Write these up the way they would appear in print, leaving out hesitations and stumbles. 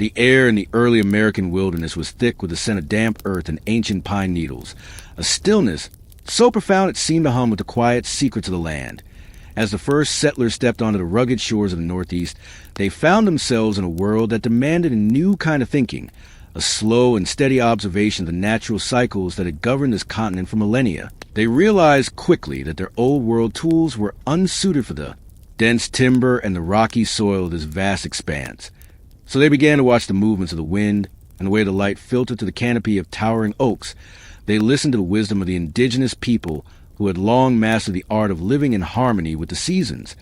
The air in the early American wilderness was thick with the scent of damp earth and ancient pine needles, a stillness so profound it seemed to hum with the quiet secrets of the land. As the first settlers stepped onto the rugged shores of the Northeast, they found themselves in a world that demanded a new kind of thinking, a slow and steady observation of the natural cycles that had governed this continent for millennia. They realized quickly that their old world tools were unsuited for the dense timber and the rocky soil of this vast expanse. So they began to watch the movements of the wind and the way the light filtered through the canopy of towering oaks. They listened to the wisdom of the indigenous people who had long mastered the art of living in harmony with the seasons,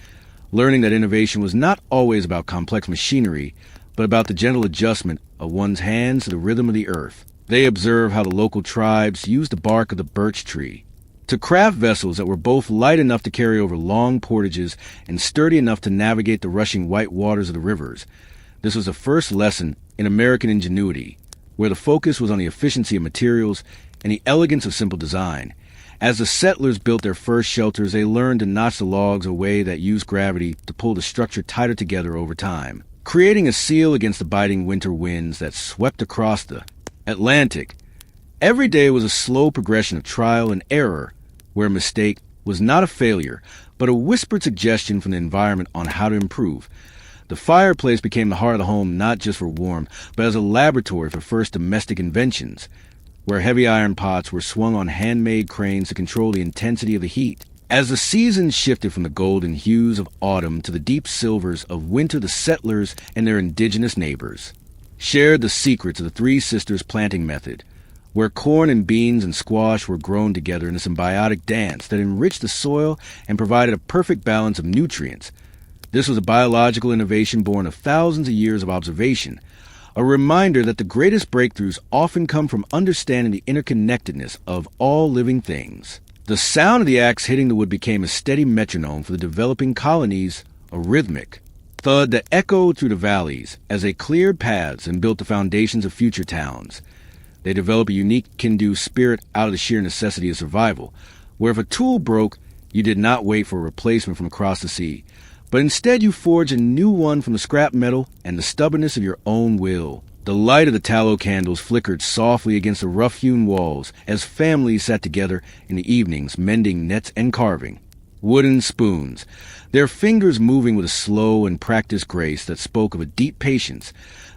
learning that innovation was not always about complex machinery, but about the gentle adjustment of one's hands to the rhythm of the earth. They observed how the local tribes used the bark of the birch tree to craft vessels that were both light enough to carry over long portages and sturdy enough to navigate the rushing white waters of the rivers. This was the first lesson in American ingenuity, where the focus was on the efficiency of materials and the elegance of simple design. As the settlers built their first shelters, they learned to notch the logs a way that used gravity to pull the structure tighter together over time, creating a seal against the biting winter winds that swept across the Atlantic. Every day was a slow progression of trial and error, where a mistake was not a failure, but a whispered suggestion from the environment on how to improve. The fireplace became the heart of the home not just for warmth, but as a laboratory for first domestic inventions, where heavy iron pots were swung on handmade cranes to control the intensity of the heat. As the seasons shifted from the golden hues of autumn to the deep silvers of winter, the settlers and their indigenous neighbors shared the secrets of the Three Sisters planting method, where corn and beans and squash were grown together in a symbiotic dance that enriched the soil and provided a perfect balance of nutrients. This was a biological innovation born of thousands of years of observation, a reminder that the greatest breakthroughs often come from understanding the interconnectedness of all living things. The sound of the axe hitting the wood became a steady metronome for the developing colonies, a rhythmic thud that echoed through the valleys as they cleared paths and built the foundations of future towns. They developed a unique can-do spirit out of the sheer necessity of survival, where if a tool broke, you did not wait for a replacement from across the sea, but instead you forged a new one from the scrap metal and the stubbornness of your own will. The light of the tallow candles flickered softly against the rough-hewn walls as families sat together in the evenings mending nets and carving. Wooden spoons, their fingers moving with a slow and practiced grace that spoke of a deep patience.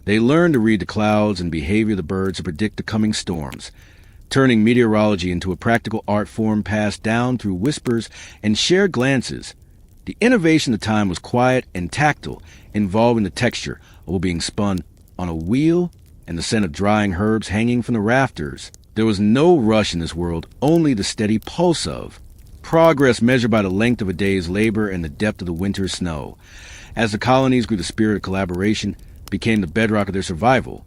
They learned to read the clouds and behavior of the birds to predict the coming storms, turning meteorology into a practical art form passed down through whispers and shared glances. The innovation of the time was quiet and tactile, involving the texture of wool being spun on a wheel and the scent of drying herbs hanging from the rafters. There was no rush in this world, only the steady pulse of progress measured by the length of a day's labor and the depth of the winter's snow. As the colonies grew, the spirit of collaboration became the bedrock of their survival,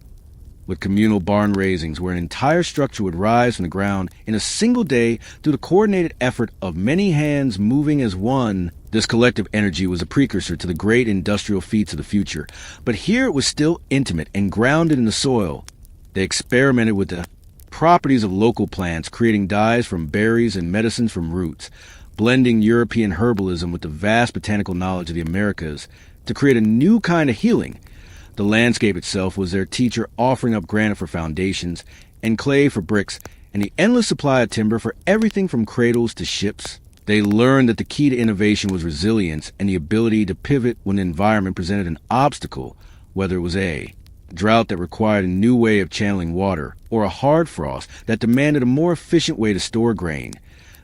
with communal barn raisings where an entire structure would rise from the ground in a single day through the coordinated effort of many hands moving as one. This collective energy was a precursor to the great industrial feats of the future, but here it was still intimate and grounded in the soil. They experimented with the properties of local plants, creating dyes from berries and medicines from roots, blending European herbalism with the vast botanical knowledge of the Americas to create a new kind of healing. The landscape itself was their teacher, offering up granite for foundations and clay for bricks and the endless supply of timber for everything from cradles to ships. They learned that the key to innovation was resilience and the ability to pivot when the environment presented an obstacle, whether it was a drought that required a new way of channeling water or a hard frost that demanded a more efficient way to store grain.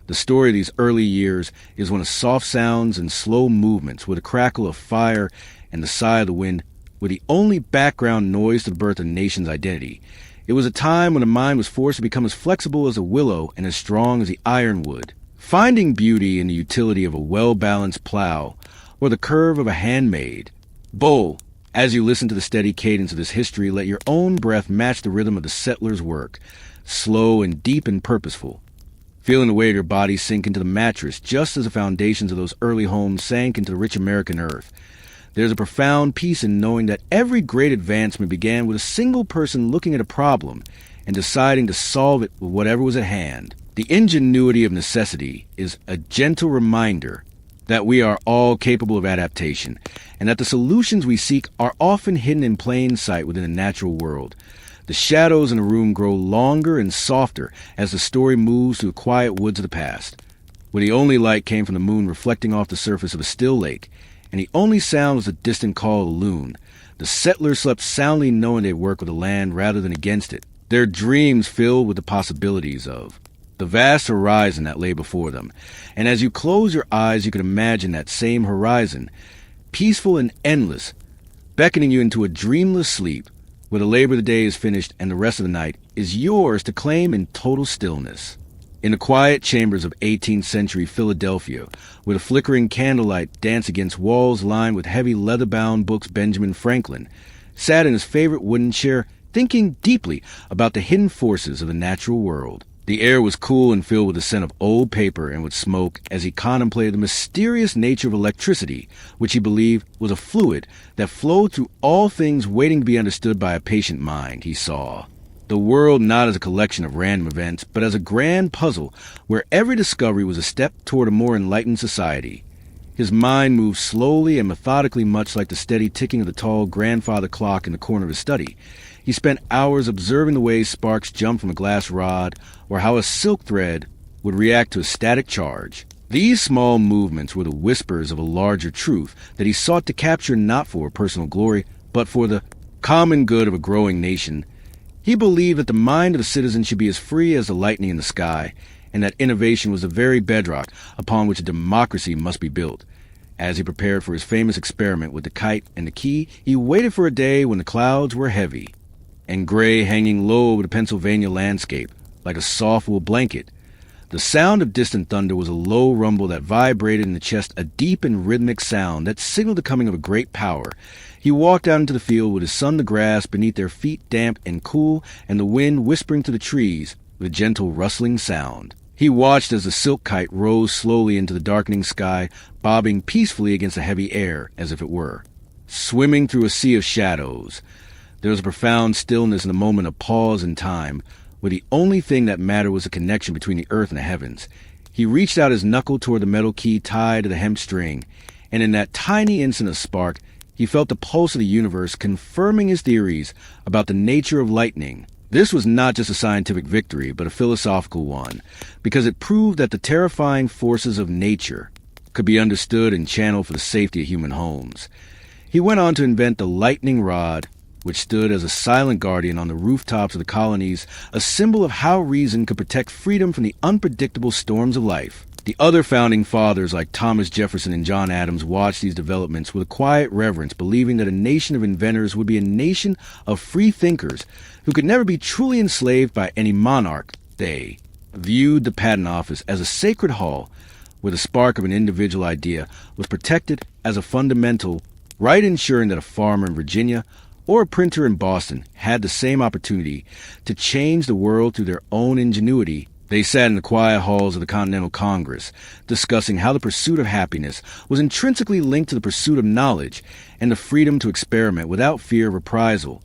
The story of these early years is one of soft sounds and slow movements, with a crackle of fire and the sigh of the wind were the only background noise to the birth of the nation's identity. It was a time when the mind was forced to become as flexible as a willow and as strong as the ironwood, finding beauty in the utility of a well-balanced plow or the curve of a handmade bowl. As you listen to the steady cadence of this history, let your own breath match the rhythm of the settler's work, slow and deep and purposeful, feeling the weight of your body sink into the mattress just as the foundations of those early homes sank into the rich American earth. There's a profound peace in knowing that every great advancement began with a single person looking at a problem and deciding to solve it with whatever was at hand. The ingenuity of necessity is a gentle reminder that we are all capable of adaptation, and that the solutions we seek are often hidden in plain sight within the natural world. The shadows in the room grow longer and softer as the story moves through the quiet woods of the past, where the only light came from the moon reflecting off the surface of a still lake, and the only sound was the distant call of the loon. The settlers slept soundly knowing they'd work with the land rather than against it, their dreams filled with the possibilities of the vast horizon that lay before them. And as you close your eyes, you can imagine that same horizon, peaceful and endless, beckoning you into a dreamless sleep, where the labor of the day is finished and the rest of the night is yours to claim in total stillness. In the quiet chambers of 18th century Philadelphia, where the flickering candlelight danced against walls lined with heavy leather-bound books, Benjamin Franklin sat in his favorite wooden chair, thinking deeply about the hidden forces of the natural world. The air was cool and filled with the scent of old paper and with smoke as he contemplated the mysterious nature of electricity, which he believed was a fluid that flowed through all things waiting to be understood by a patient mind. He saw the world not as a collection of random events, but as a grand puzzle where every discovery was a step toward a more enlightened society. His mind moved slowly and methodically, much like the steady ticking of the tall grandfather clock in the corner of his study. He spent hours observing the way sparks jumped from a glass rod, or how a silk thread would react to a static charge. These small movements were the whispers of a larger truth that he sought to capture not for personal glory, but for the common good of a growing nation. He believed that the mind of a citizen should be as free as the lightning in the sky, and that innovation was the very bedrock upon which a democracy must be built. As he prepared for his famous experiment with the kite and the key, he waited for a day when the clouds were heavy and gray, hanging low over the Pennsylvania landscape, like a soft wool blanket. The sound of distant thunder was a low rumble that vibrated in the chest, a deep and rhythmic sound that signaled the coming of a great power. He walked out into the field with his son the grass beneath their feet, damp and cool, and the wind whispering through the trees with a gentle rustling sound. He watched as the silk kite rose slowly into the darkening sky, bobbing peacefully against the heavy air, as if it were swimming through a sea of shadows. There was a profound stillness in the moment of pause and time, where the only thing that mattered was the connection between the earth and the heavens. He reached out his knuckle toward the metal key tied to the hemp string, and in that tiny instant of spark, he felt the pulse of the universe confirming his theories about the nature of lightning. This was not just a scientific victory, but a philosophical one, because it proved that the terrifying forces of nature could be understood and channeled for the safety of human homes. He went on to invent the lightning rod, which stood as a silent guardian on the rooftops of the colonies, a symbol of how reason could protect freedom from the unpredictable storms of life. The other founding fathers like Thomas Jefferson and John Adams watched these developments with a quiet reverence, believing that a nation of inventors would be a nation of free thinkers who could never be truly enslaved by any monarch. They viewed the patent office as a sacred hall where the spark of an individual idea was protected as a fundamental right, ensuring that a farmer in Virginia or a printer in Boston had the same opportunity to change the world through their own ingenuity. They sat in the quiet halls of the Continental Congress, discussing how the pursuit of happiness was intrinsically linked to the pursuit of knowledge and the freedom to experiment without fear of reprisal.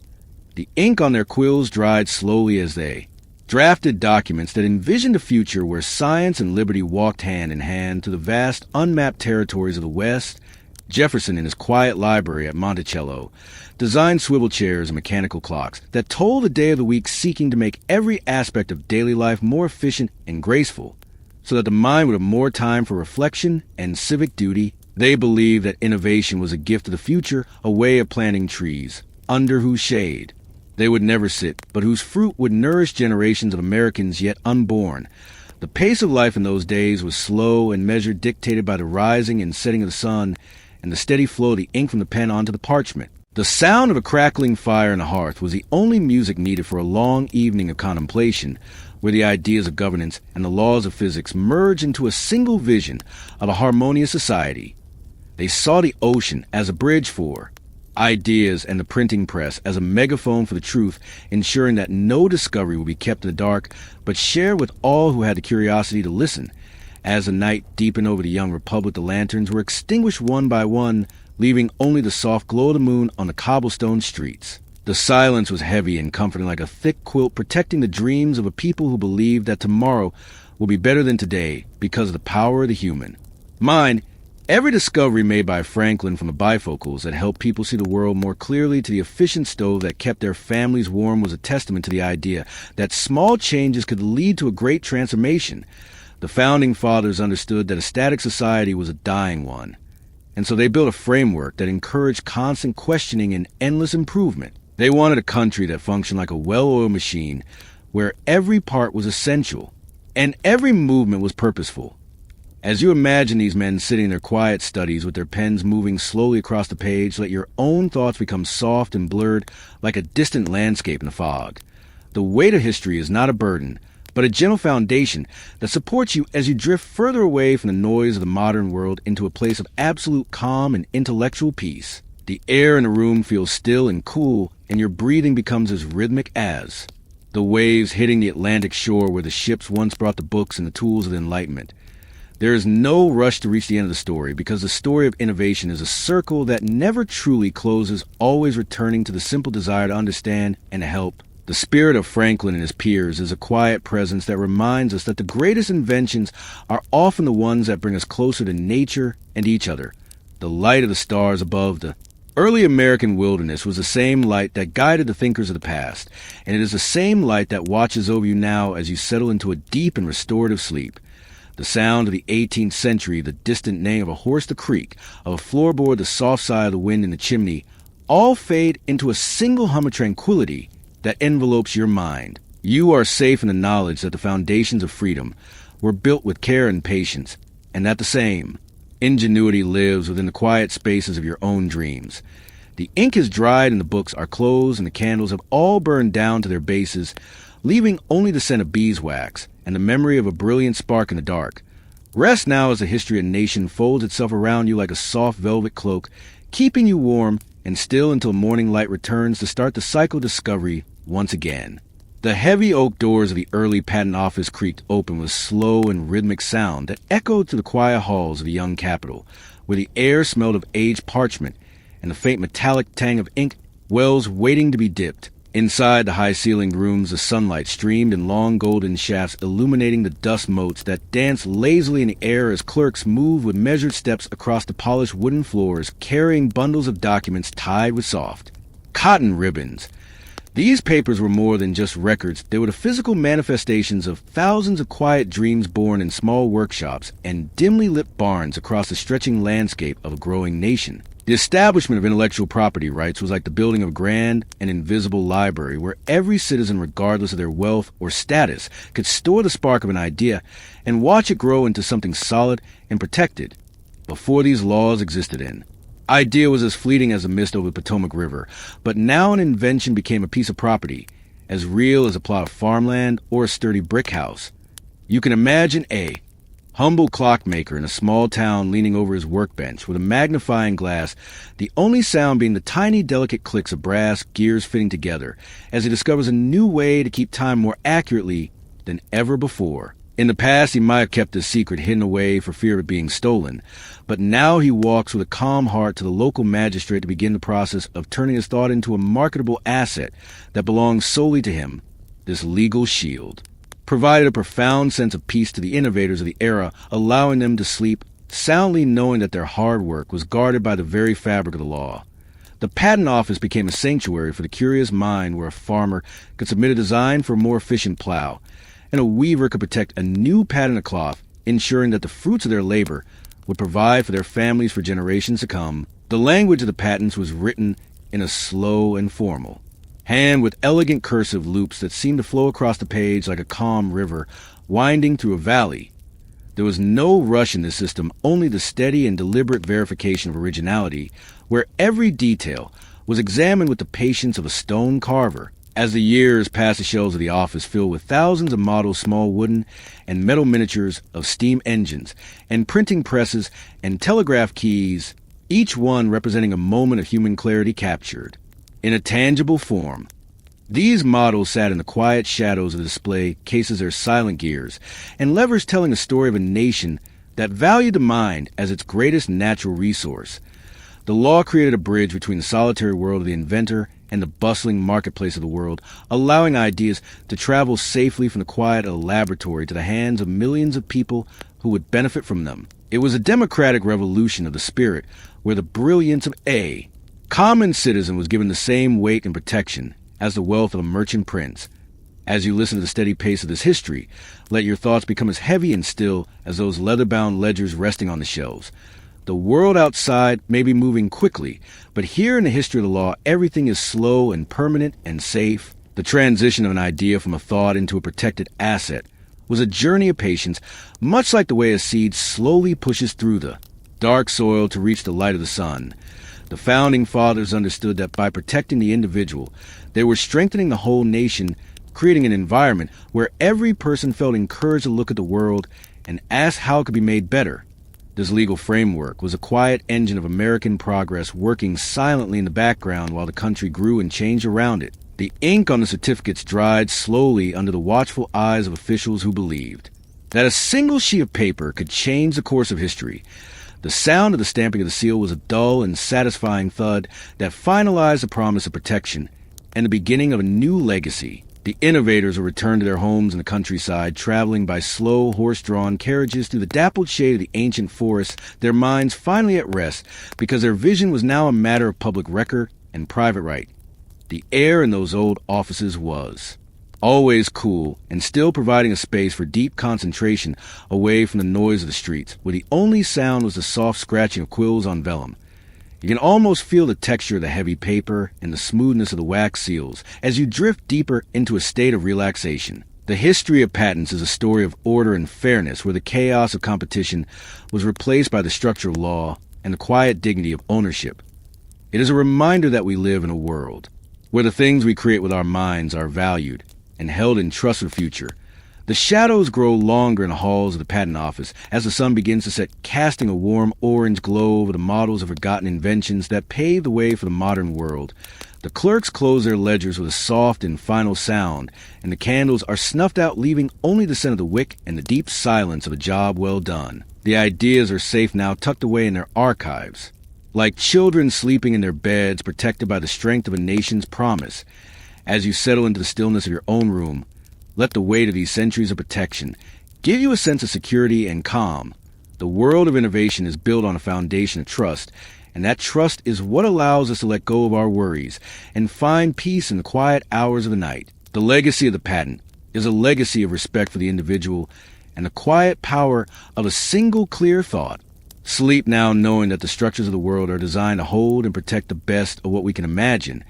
The ink on their quills dried slowly as they drafted documents that envisioned a future where science and liberty walked hand in hand through the vast, unmapped territories of the West. Jefferson, in his quiet library at Monticello, designed swivel chairs and mechanical clocks that told the day of the week, seeking to make every aspect of daily life more efficient and graceful, so that the mind would have more time for reflection and civic duty. They believed that innovation was a gift of the future, a way of planting trees, under whose shade they would never sit, but whose fruit would nourish generations of Americans yet unborn. The pace of life in those days was slow and measured, dictated by the rising and setting of the sun, and the steady flow of the ink from the pen onto the parchment. The sound of a crackling fire in the hearth was the only music needed for a long evening of contemplation, where the ideas of governance and the laws of physics merged into a single vision of a harmonious society. They saw the ocean as a bridge for ideas and the printing press as a megaphone for the truth, ensuring that no discovery would be kept in the dark, but shared with all who had the curiosity to listen. As the night deepened over the young republic, the lanterns were extinguished one by one, leaving only the soft glow of the moon on the cobblestone streets. The silence was heavy and comforting, like a thick quilt protecting the dreams of a people who believed that tomorrow will be better than today because of the power of the human mind. Every discovery made by Franklin, from the bifocals that helped people see the world more clearly to the efficient stove that kept their families warm, was a testament to the idea that small changes could lead to a great transformation. The Founding Fathers understood that a static society was a dying one, and so they built a framework that encouraged constant questioning and endless improvement. They wanted a country that functioned like a well-oiled machine, where every part was essential and every movement was purposeful. As you imagine these men sitting in their quiet studies with their pens moving slowly across the page, let your own thoughts become soft and blurred like a distant landscape in the fog. The weight of history is not a burden, but a gentle foundation that supports you as you drift further away from the noise of the modern world into a place of absolute calm and intellectual peace. The air in the room feels still and cool, and your breathing becomes as rhythmic as the waves hitting the Atlantic shore where the ships once brought the books and the tools of the Enlightenment. There is no rush to reach the end of the story, because the story of innovation is a circle that never truly closes, always returning to the simple desire to understand and to help. The spirit of Franklin and his peers is a quiet presence that reminds us that the greatest inventions are often the ones that bring us closer to nature and each other. The light of the stars above the early American wilderness was the same light that guided the thinkers of the past, and it is the same light that watches over you now as you settle into a deep and restorative sleep. The sound of the 18th century, the distant neighing of a horse, the creak of a floorboard, the soft sigh of the wind in the chimney, all fade into a single hum of tranquility that envelopes your mind. You are safe in the knowledge that the foundations of freedom were built with care and patience, and that the same ingenuity lives within the quiet spaces of your own dreams. The ink is dried and the books are closed and the candles have all burned down to their bases, leaving only the scent of beeswax and the memory of a brilliant spark in the dark. Rest now as the history of a nation folds itself around you like a soft velvet cloak, keeping you warm and still until morning light returns to start the cycle of discovery once again. The heavy oak doors of the early patent office creaked open with slow and rhythmic sound that echoed through the quiet halls of the young capital, where the air smelled of aged parchment and the faint metallic tang of ink wells waiting to be dipped. Inside the high-ceilinged rooms, the sunlight streamed in long golden shafts, illuminating the dust motes that danced lazily in the air as clerks moved with measured steps across the polished wooden floors, carrying bundles of documents tied with soft cotton ribbons. These papers were more than just records. They were the physical manifestations of thousands of quiet dreams born in small workshops and dimly lit barns across the stretching landscape of a growing nation. The establishment of intellectual property rights was like the building of a grand and invisible library where every citizen, regardless of their wealth or status, could store the spark of an idea and watch it grow into something solid and protected. Before these laws existed idea was as fleeting as a mist over the Potomac River, but now an invention became a piece of property, as real as a plot of farmland or a sturdy brick house. You can imagine a humble clockmaker in a small town leaning over his workbench with a magnifying glass, the only sound being the tiny delicate clicks of brass gears fitting together as he discovers a new way to keep time more accurately than ever before. In the past, he might have kept his secret hidden away for fear of it being stolen, but now he walks with a calm heart to the local magistrate to begin the process of turning his thought into a marketable asset that belongs solely to him. This legal shield provided a profound sense of peace to the innovators of the era, allowing them to sleep soundly knowing that their hard work was guarded by the very fabric of the law. The patent office became a sanctuary for the curious mind, where a farmer could submit a design for a more efficient plow, and a weaver could protect a new pattern of cloth, ensuring that the fruits of their labor would provide for their families for generations to come. The language of the patents was written in a slow and formal hand with elegant cursive loops that seemed to flow across the page like a calm river winding through a valley. There was no rush in this system, only the steady and deliberate verification of originality, where every detail was examined with the patience of a stone carver. As the years passed, the shelves of the office filled with thousands of models, small wooden and metal miniatures of steam engines and printing presses and telegraph keys, each one representing a moment of human clarity captured in a tangible form. These models sat in the quiet shadows of the display cases, their silent gears and levers telling the story of a nation that valued the mind as its greatest natural resource. The law created a bridge between the solitary world of the inventor and the bustling marketplace of the world, allowing ideas to travel safely from the quiet of the laboratory to the hands of millions of people who would benefit from them. It was a democratic revolution of the spirit where the brilliance of a common citizen was given the same weight and protection as the wealth of a merchant prince. As you listen to the steady pace of this history, let your thoughts become as heavy and still as those leather-bound ledgers resting on the shelves. The world outside may be moving quickly, but here in the history of the law, everything is slow and permanent and safe. The transition of an idea from a thought into a protected asset was a journey of patience, much like the way a seed slowly pushes through the dark soil to reach the light of the sun. The founding fathers understood that by protecting the individual, they were strengthening the whole nation, creating an environment where every person felt encouraged to look at the world and ask how it could be made better. This legal framework was a quiet engine of American progress working silently in the background while the country grew and changed around it. The ink on the certificates dried slowly under the watchful eyes of officials who believed that a single sheet of paper could change the course of history. The sound of the stamping of the seal was a dull and satisfying thud that finalized the promise of protection and the beginning of a new legacy. The innovators will return to their homes in the countryside, traveling by slow, horse-drawn carriages through the dappled shade of the ancient forests, their minds finally at rest, because their vision was now a matter of public record and private right. The air in those old offices was always cool and still providing a space for deep concentration away from the noise of the streets, where the only sound was the soft scratching of quills on vellum. You can almost feel the texture of the heavy paper and the smoothness of the wax seals as you drift deeper into a state of relaxation. The history of patents is a story of order and fairness, where the chaos of competition was replaced by the structure of law and the quiet dignity of ownership. It is a reminder that we live in a world where the things we create with our minds are valued and held in trust for the future. The shadows grow longer in the halls of the patent office as the sun begins to set, casting a warm orange glow over the models of forgotten inventions that paved the way for the modern world. The clerks close their ledgers with a soft and final sound, and the candles are snuffed out, leaving only the scent of the wick and the deep silence of a job well done. The ideas are safe now, tucked away in their archives, like children sleeping in their beds, protected by the strength of a nation's promise. As you settle into the stillness of your own room, let the weight of these centuries of protection give you a sense of security and calm. The world of innovation is built on a foundation of trust, and that trust is what allows us to let go of our worries and find peace in the quiet hours of the night. The legacy of the patent is a legacy of respect for the individual and the quiet power of a single clear thought. Sleep now knowing that the structures of the world are designed to hold and protect the best of what we can imagine,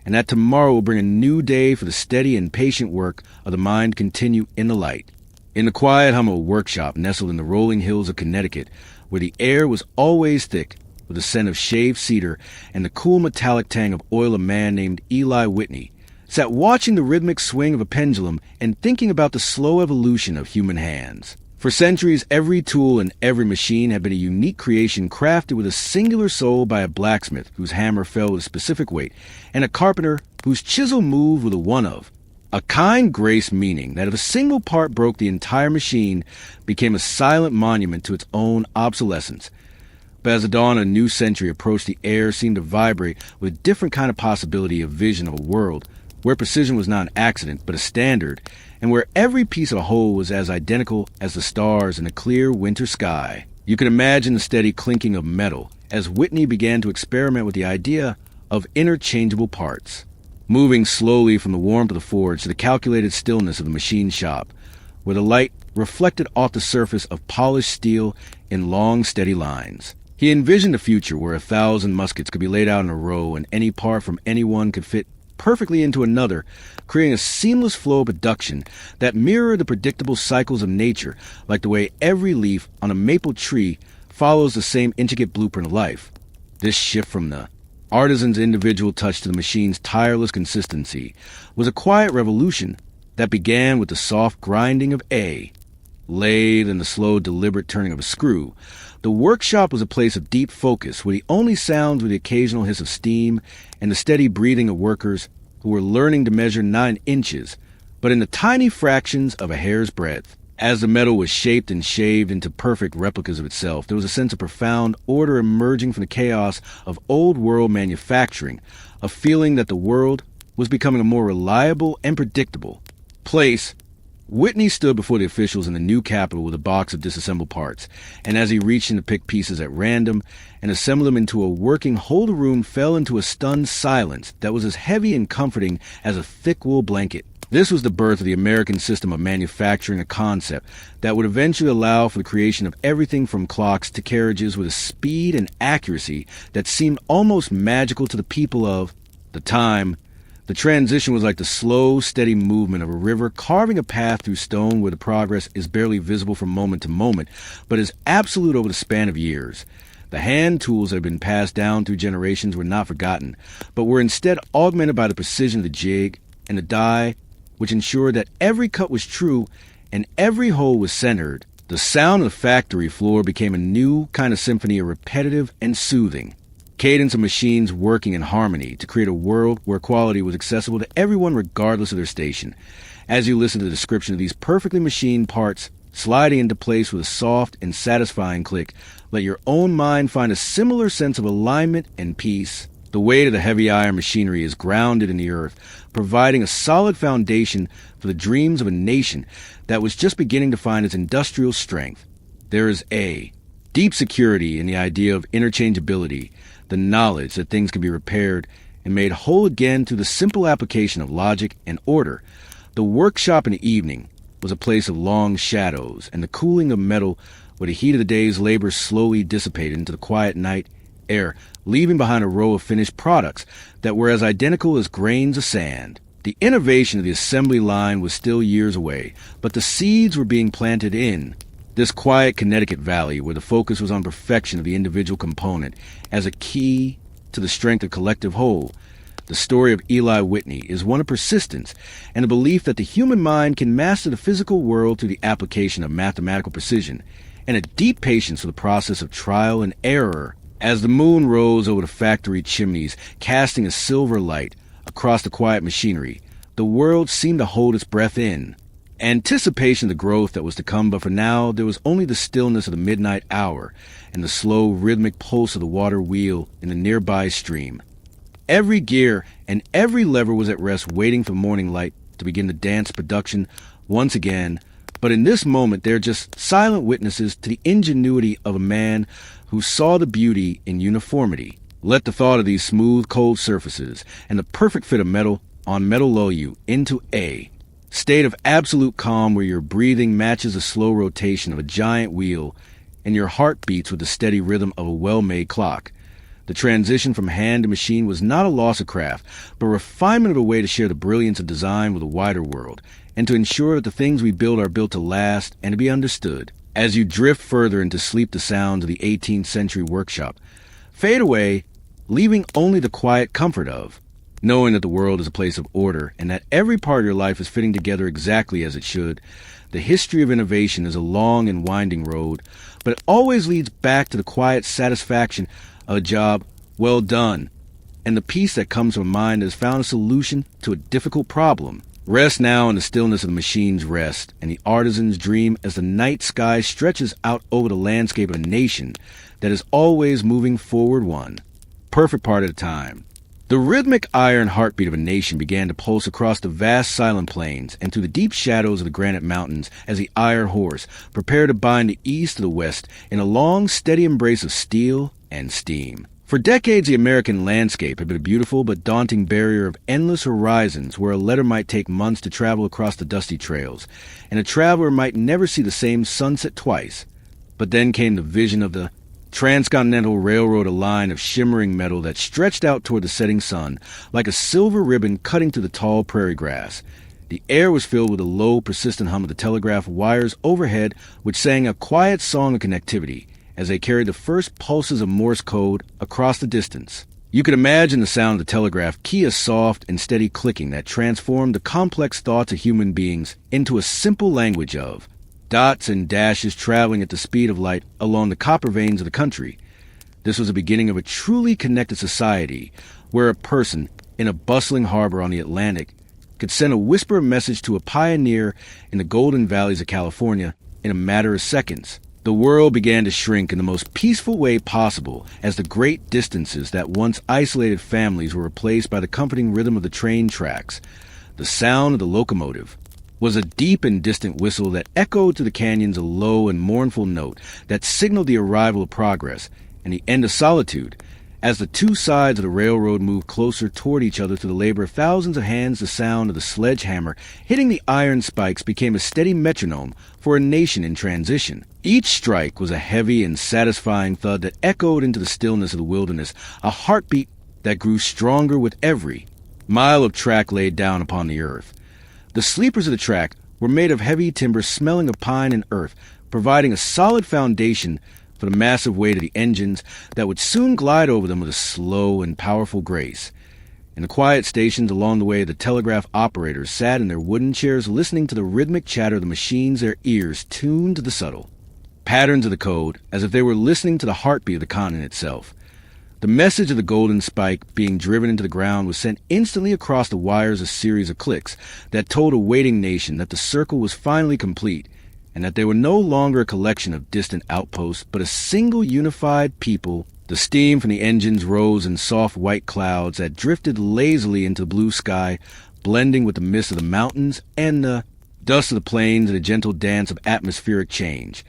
and that tomorrow will bring a new day for the steady and patient work of the mind to continue in the light. In the quiet hum of a workshop nestled in the rolling hills of Connecticut, where the air was always thick with the scent of shaved cedar and the cool metallic tang of oil, a man named Eli Whitney sat watching the rhythmic swing of a pendulum and thinking about the slow evolution of human hands. For centuries, every tool and every machine had been a unique creation crafted with a singular soul by a blacksmith whose hammer fell with a specific weight, and a carpenter whose chisel moved with a one-of. A kind grace, meaning that if a single part broke, the entire machine became a silent monument to its own obsolescence. But as the dawn of a new century approached, the air seemed to vibrate with a different kind of possibility of vision of a world where precision was not an accident but a standard, and where every piece of a whole was as identical as the stars in a clear winter sky. You can imagine the steady clinking of metal as Whitney began to experiment with the idea of interchangeable parts, moving slowly from the warmth of the forge to the calculated stillness of the machine shop, where the light reflected off the surface of polished steel in long, steady lines. He envisioned a future where 1,000 muskets could be laid out in a row, and any part from any one could fit perfectly into another, creating a seamless flow of production that mirrored the predictable cycles of nature, like the way every leaf on a maple tree follows the same intricate blueprint of life. This shift from the artisan's individual touch to the machine's tireless consistency was a quiet revolution that began with the soft grinding of a lathe and the slow, deliberate turning of a screw. The workshop was a place of deep focus, where the only sounds were the occasional hiss of steam and the steady breathing of workers who were learning to measure not in inches, but in the tiny fractions of a hair's breadth. As the metal was shaped and shaved into perfect replicas of itself, there was a sense of profound order emerging from the chaos of old-world manufacturing, a feeling that the world was becoming a more reliable and predictable place Whitney stood before the officials in the new capital with a box of disassembled parts, and as he reached in to pick pieces at random and assemble them into a working whole, the room fell into a stunned silence that was as heavy and comforting as a thick wool blanket. This was the birth of the American system of manufacturing, a concept that would eventually allow for the creation of everything from clocks to carriages with a speed and accuracy that seemed almost magical to the people of the time. The transition was like the slow, steady movement of a river carving a path through stone where the progress is barely visible from moment to moment, but is absolute over the span of years. The hand tools that had been passed down through generations were not forgotten, but were instead augmented by the precision of the jig and the die, which ensured that every cut was true and every hole was centered. The sound of the factory floor became a new kind of symphony, repetitive and soothing. Cadence of machines working in harmony to create a world where quality was accessible to everyone regardless of their station. As you listen to the description of these perfectly machined parts sliding into place with a soft and satisfying click, let your own mind find a similar sense of alignment and peace. The weight of the heavy iron machinery is grounded in the earth, providing a solid foundation for the dreams of a nation that was just beginning to find its industrial strength. There is a deep security in the idea of interchangeability, the knowledge that things can be repaired and made whole again through the simple application of logic and order. The workshop in the evening was a place of long shadows and the cooling of metal where the heat of the day's labor slowly dissipated into the quiet night air, leaving behind a row of finished products that were as identical as grains of sand. The innovation of the assembly line was still years away, but the seeds were being planted in this quiet Connecticut valley where the focus was on perfection of the individual component as a key to the strength of collective whole. The story of Eli Whitney is one of persistence and a belief that the human mind can master the physical world through the application of mathematical precision, and a deep patience for the process of trial and error. As the moon rose over the factory chimneys, casting a silver light across the quiet machinery, the world seemed to hold its breath in anticipation of the growth that was to come, but for now there was only the stillness of the midnight hour and the slow, rhythmic pulse of the water wheel in the nearby stream. Every gear and every lever was at rest, waiting for morning light to begin the dance production once again, but in this moment they're just silent witnesses to the ingenuity of a man who saw the beauty in uniformity. Let the thought of these smooth, cold surfaces and the perfect fit of metal on metal lull you into a state of absolute calm where your breathing matches the slow rotation of a giant wheel and your heart beats with the steady rhythm of a well-made clock. The transition from hand to machine was not a loss of craft, but refinement of a way to share the brilliance of design with a wider world, and to ensure that the things we build are built to last and to be understood. As you drift further into sleep, the sounds of the 18th century workshop fade away, leaving only the quiet comfort of knowing that the world is a place of order and that every part of your life is fitting together exactly as it should. The history of innovation is a long and winding road, but it always leads back to the quiet satisfaction of a job well done, and the peace that comes from a mind that has found a solution to a difficult problem. Rest now in the stillness of the machine's rest, and the artisan's dream as the night sky stretches out over the landscape of a nation that is always moving forward one perfect part at a time. The rhythmic iron heartbeat of a nation began to pulse across the vast silent plains and through the deep shadows of the granite mountains as the iron horse prepared to bind the east to the west in a long, steady embrace of steel and steam. For decades, the American landscape had been a beautiful but daunting barrier of endless horizons where a letter might take months to travel across the dusty trails, and a traveler might never see the same sunset twice. But then came the vision of the Transcontinental Railroad, a line of shimmering metal that stretched out toward the setting sun like a silver ribbon cutting through the tall prairie grass. The air was filled with the low, persistent hum of the telegraph wires overhead, which sang a quiet song of connectivity as they carried the first pulses of Morse code across the distance. You could imagine the sound of the telegraph key, a soft and steady clicking that transformed the complex thoughts of human beings into a simple language of dots and dashes traveling at the speed of light along the copper veins of the country. This was the beginning of a truly connected society where a person in a bustling harbor on the Atlantic could send a whisper message to a pioneer in the golden valleys of California in a matter of seconds. The world began to shrink in the most peaceful way possible as the great distances that once isolated families were replaced by the comforting rhythm of the train tracks, the sound of the locomotive. was a deep and distant whistle that echoed through the canyons, a low and mournful note that signaled the arrival of progress and the end of solitude. As the two sides of the railroad moved closer toward each other through the labor of thousands of hands, the sound of the sledgehammer hitting the iron spikes became a steady metronome for a nation in transition. Each strike was a heavy and satisfying thud that echoed into the stillness of the wilderness, a heartbeat that grew stronger with every mile of track laid down upon the earth. The sleepers of the track were made of heavy timber smelling of pine and earth, providing a solid foundation for the massive weight of the engines that would soon glide over them with a slow and powerful grace. In the quiet stations along the way, the telegraph operators sat in their wooden chairs listening to the rhythmic chatter of the machines, their ears tuned to the subtle patterns of the code, as if they were listening to the heartbeat of the continent itself. The message of the golden spike being driven into the ground was sent instantly across the wires, a series of clicks that told a waiting nation that the circle was finally complete, and that they were no longer a collection of distant outposts, but a single unified people. The steam from the engines rose in soft white clouds that drifted lazily into the blue sky, blending with the mist of the mountains and the dust of the plains in a gentle dance of atmospheric change.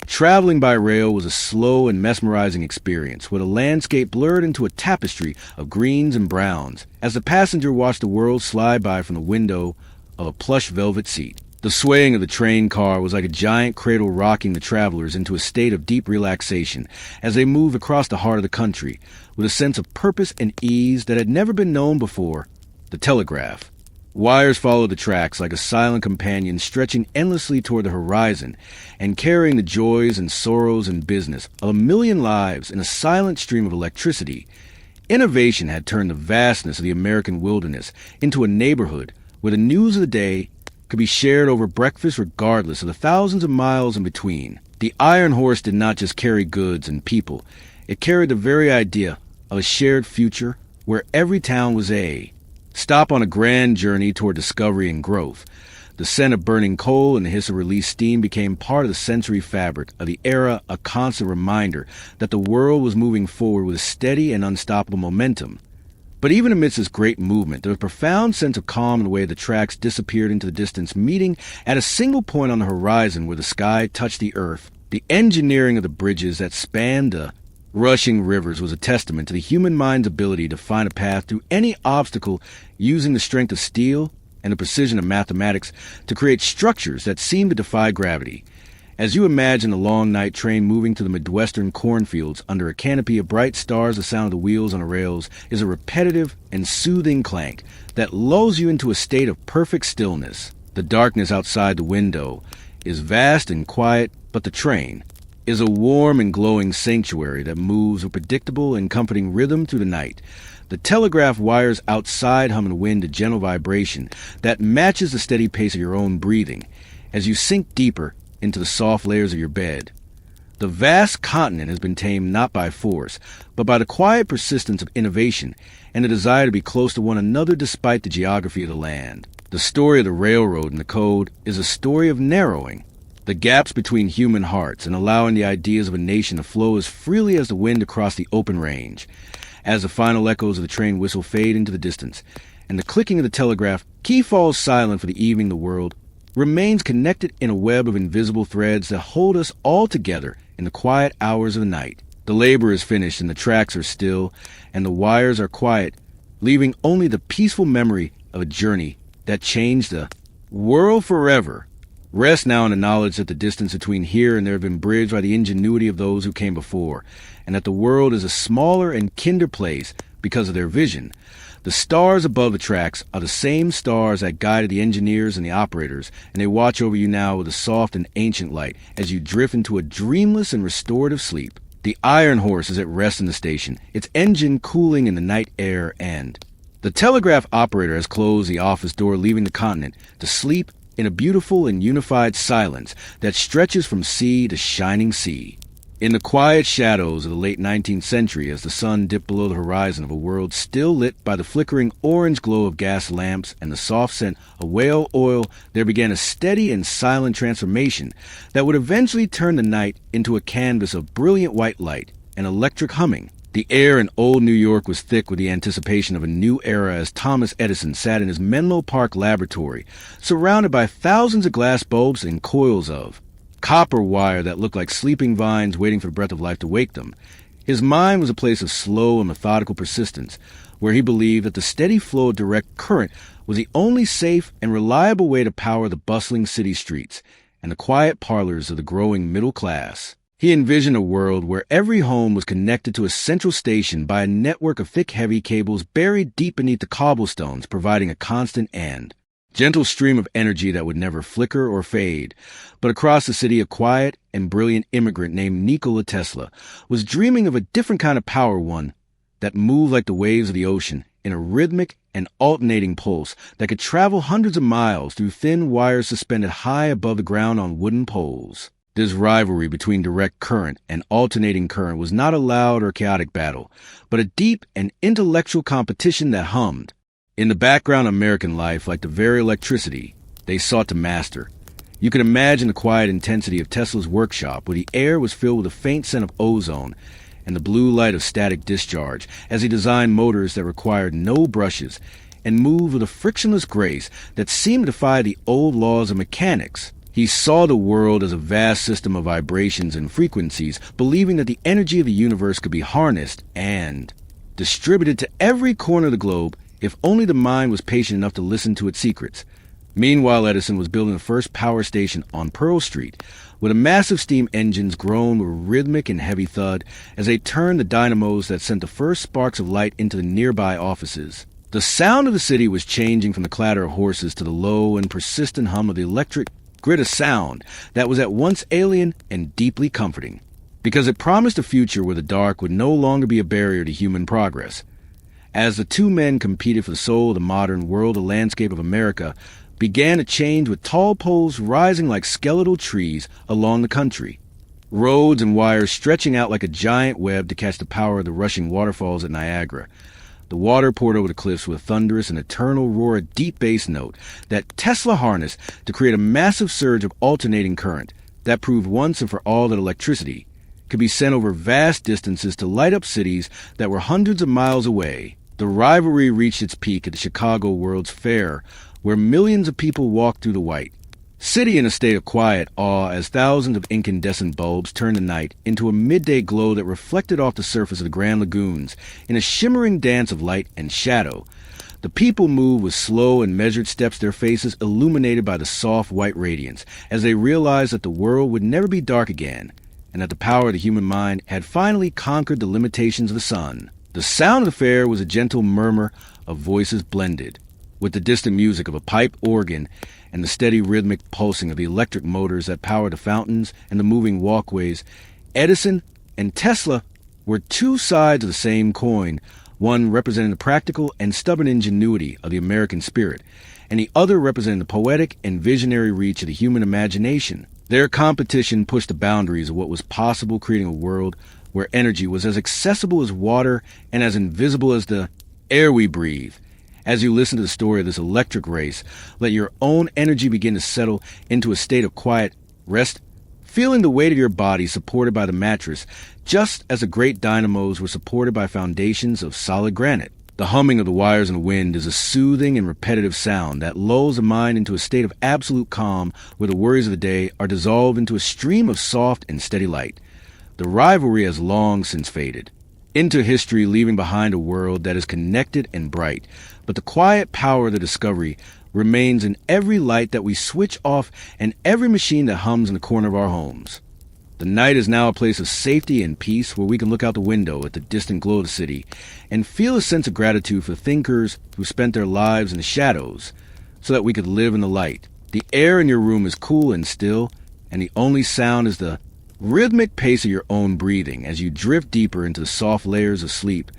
Traveling by rail was a slow and mesmerizing experience, where the landscape blurred into a tapestry of greens and browns, as the passenger watched the world slide by from the window of a plush velvet seat. The swaying of the train car was like a giant cradle rocking the travelers into a state of deep relaxation as they moved across the heart of the country with a sense of purpose and ease that had never been known before. The telegraph. Wires followed the tracks like a silent companion, stretching endlessly toward the horizon and carrying the joys and sorrows and business of a million lives in a silent stream of electricity. Innovation had turned the vastness of the American wilderness into a neighborhood where the news of the day could be shared over breakfast regardless of the thousands of miles in between. The iron horse did not just carry goods and people. It carried the very idea of a shared future where every town was a stop on a grand journey toward discovery and growth. The scent of burning coal and the hiss of released steam became part of the sensory fabric of the era, a constant reminder that the world was moving forward with a steady and unstoppable momentum. But even amidst this great movement, there was a profound sense of calm in the way the tracks disappeared into the distance, meeting at a single point on the horizon where the sky touched the earth. The engineering of the bridges that spanned the rushing rivers was a testament to the human mind's ability to find a path through any obstacle, using the strength of steel and the precision of mathematics to create structures that seemed to defy gravity. As you imagine a long night train moving to the midwestern cornfields under a canopy of bright stars, the sound of the wheels on the rails is a repetitive and soothing clank that lulls you into a state of perfect stillness. The darkness outside the window is vast and quiet, but the train is a warm and glowing sanctuary that moves with predictable and comforting rhythm through the night. The telegraph wires outside hum and wind a gentle vibration that matches the steady pace of your own breathing as you sink deeper into the soft layers of your bed. The vast continent has been tamed not by force, but by the quiet persistence of innovation and the desire to be close to one another despite the geography of the land. The story of the railroad and the code is a story of narrowing the gaps between human hearts and allowing the ideas of a nation to flow as freely as the wind across the open range. As the final echoes of the train whistle fade into the distance and the clicking of the telegraph key falls silent for the evening, the world remains connected in a web of invisible threads that hold us all together in the quiet hours of the night. The labor is finished and the tracks are still and the wires are quiet, leaving only the peaceful memory of a journey that changed the world forever. Rest now in the knowledge that the distance between here and there have been bridged by the ingenuity of those who came before, and that the world is a smaller and kinder place because of their vision. The stars above the tracks are the same stars that guided the engineers and the operators, and they watch over you now with a soft and ancient light as you drift into a dreamless and restorative sleep. The iron horse is at rest in the station, its engine cooling in the night air, and the telegraph operator has closed the office door, leaving the continent to sleep in a beautiful and unified silence that stretches from sea to shining sea. In the quiet shadows of the late 19th century, as the sun dipped below the horizon of a world still lit by the flickering orange glow of gas lamps and the soft scent of whale oil, there began a steady and silent transformation that would eventually turn the night into a canvas of brilliant white light and electric humming. The air in old New York was thick with the anticipation of a new era as Thomas Edison sat in his Menlo Park laboratory, surrounded by thousands of glass bulbs and coils of copper wire that looked like sleeping vines waiting for the breath of life to wake them. His mind was a place of slow and methodical persistence, where he believed that the steady flow of direct current was the only safe and reliable way to power the bustling city streets and the quiet parlors of the growing middle class. He envisioned a world where every home was connected to a central station by a network of thick, heavy cables buried deep beneath the cobblestones, providing a constant and gentle stream of energy that would never flicker or fade. But across the city, a quiet and brilliant immigrant named Nikola Tesla was dreaming of a different kind of power, one that moved like the waves of the ocean in a rhythmic and alternating pulse that could travel hundreds of miles through thin wires suspended high above the ground on wooden poles. This rivalry between direct current and alternating current was not a loud or chaotic battle, but a deep and intellectual competition that hummed in the background of American life like the very electricity they sought to master. You could imagine the quiet intensity of Tesla's workshop, where the air was filled with a faint scent of ozone and the blue light of static discharge, as he designed motors that required no brushes and moved with a frictionless grace that seemed to defy the old laws of mechanics. He saw the world as a vast system of vibrations and frequencies, believing that the energy of the universe could be harnessed and distributed to every corner of the globe if only the mind was patient enough to listen to its secrets. Meanwhile, Edison was building the first power station on Pearl Street, with the massive steam engines groan with a rhythmic and heavy thud as they turned the dynamos that sent the first sparks of light into the nearby offices. The sound of the city was changing from the clatter of horses to the low and persistent hum of the electric grid of sound that was at once alien and deeply comforting, because it promised a future where the dark would no longer be a barrier to human progress. As the two men competed for the soul of the modern world, the landscape of America began to change, with tall poles rising like skeletal trees along the country, roads and wires stretching out like a giant web to catch the power of the rushing waterfalls at Niagara. The water poured over the cliffs with a thunderous and eternal roar, a deep bass note that Tesla harnessed to create a massive surge of alternating current that proved once and for all that electricity could be sent over vast distances to light up cities that were hundreds of miles away. The rivalry reached its peak at the Chicago World's Fair, where millions of people walked through the white city in a state of quiet awe as thousands of incandescent bulbs turned the night into a midday glow that reflected off the surface of the Grand Lagoons in a shimmering dance of light and shadow. The people moved with slow and measured steps, their faces illuminated by the soft white radiance, as they realized that the world would never be dark again, and that the power of the human mind had finally conquered the limitations of the sun. The sound of the fair was a gentle murmur of voices blended with the distant music of a pipe organ and the steady rhythmic pulsing of the electric motors that powered the fountains and the moving walkways. Edison and Tesla were two sides of the same coin, one representing the practical and stubborn ingenuity of the American spirit, and the other representing the poetic and visionary reach of the human imagination. Their competition pushed the boundaries of what was possible, creating a world where energy was as accessible as water and as invisible as the air we breathe. As you listen to the story of this electric race, let your own energy begin to settle into a state of quiet rest, feeling the weight of your body supported by the mattress, just as the great dynamos were supported by foundations of solid granite. The humming of the wires in the wind is a soothing and repetitive sound that lulls the mind into a state of absolute calm, where the worries of the day are dissolved into a stream of soft and steady light. The rivalry has long since faded into history, leaving behind a world that is connected and bright, but the quiet power of the discovery remains in every light that we switch off and every machine that hums in the corner of our homes. The night is now a place of safety and peace, where we can look out the window at the distant glow of the city and feel a sense of gratitude for thinkers who spent their lives in the shadows so that we could live in the light. The air in your room is cool and still, and the only sound is the rhythmic pace of your own breathing as you drift deeper into the soft layers of sleep.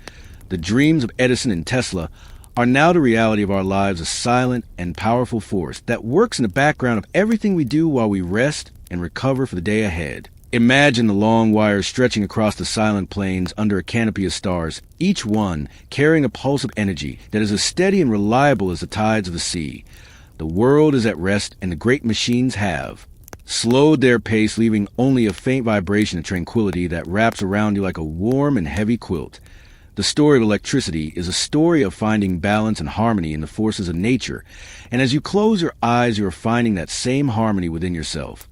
The dreams of Edison and Tesla are now the reality of our lives, a silent and powerful force that works in the background of everything we do while we rest and recover for the day ahead. Imagine the long wires stretching across the silent plains under a canopy of stars, each one carrying a pulse of energy that is as steady and reliable as the tides of the sea. The world is at rest, and the great machines have slowed their pace, leaving only a faint vibration of tranquility that wraps around you like a warm and heavy quilt. The story of electricity is a story of finding balance and harmony in the forces of nature, and as you close your eyes, you are finding that same harmony within yourself.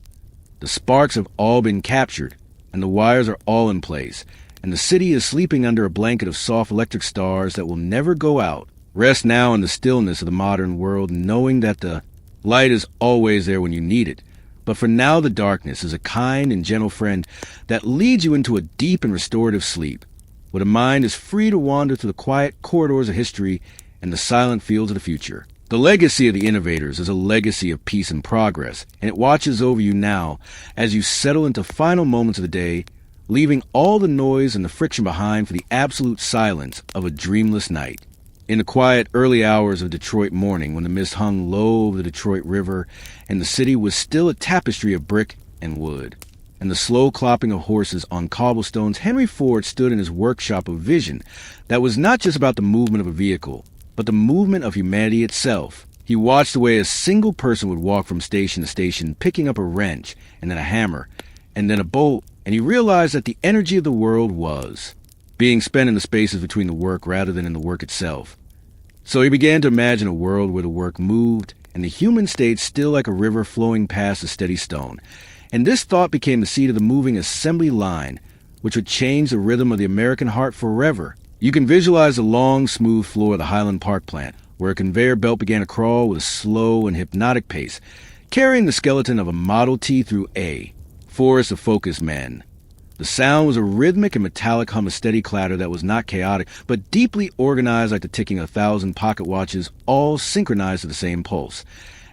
The sparks have all been captured, and the wires are all in place, and the city is sleeping under a blanket of soft electric stars that will never go out. Rest now in the stillness of the modern world, knowing that the light is always there when you need it. But for now, the darkness is a kind and gentle friend that leads you into a deep and restorative sleep, where the mind is free to wander through the quiet corridors of history and the silent fields of the future. The legacy of the innovators is a legacy of peace and progress, and it watches over you now as you settle into final moments of the day, leaving all the noise and the friction behind for the absolute silence of a dreamless night. In the quiet early hours of Detroit morning, when the mist hung low over the Detroit River and the city was still a tapestry of brick and wood, and the slow clopping of horses on cobblestones, Henry Ford stood in his workshop of vision that was not just about the movement of a vehicle, but the movement of humanity itself. He watched the way a single person would walk from station to station, picking up a wrench, and then a hammer, and then a bolt, and he realized that the energy of the world was being spent in the spaces between the work rather than in the work itself. So he began to imagine a world where the work moved, and the human stayed still like a river flowing past a steady stone. And this thought became the seed of the moving assembly line, which would change the rhythm of the American heart forever. You can visualize the long, smooth floor of the Highland Park plant, where a conveyor belt began to crawl with a slow and hypnotic pace, carrying the skeleton of a Model T through A, forest of focused men. The sound was a rhythmic and metallic hum of steady clatter that was not chaotic, but deeply organized like the ticking of 1,000 pocket watches, all synchronized to the same pulse.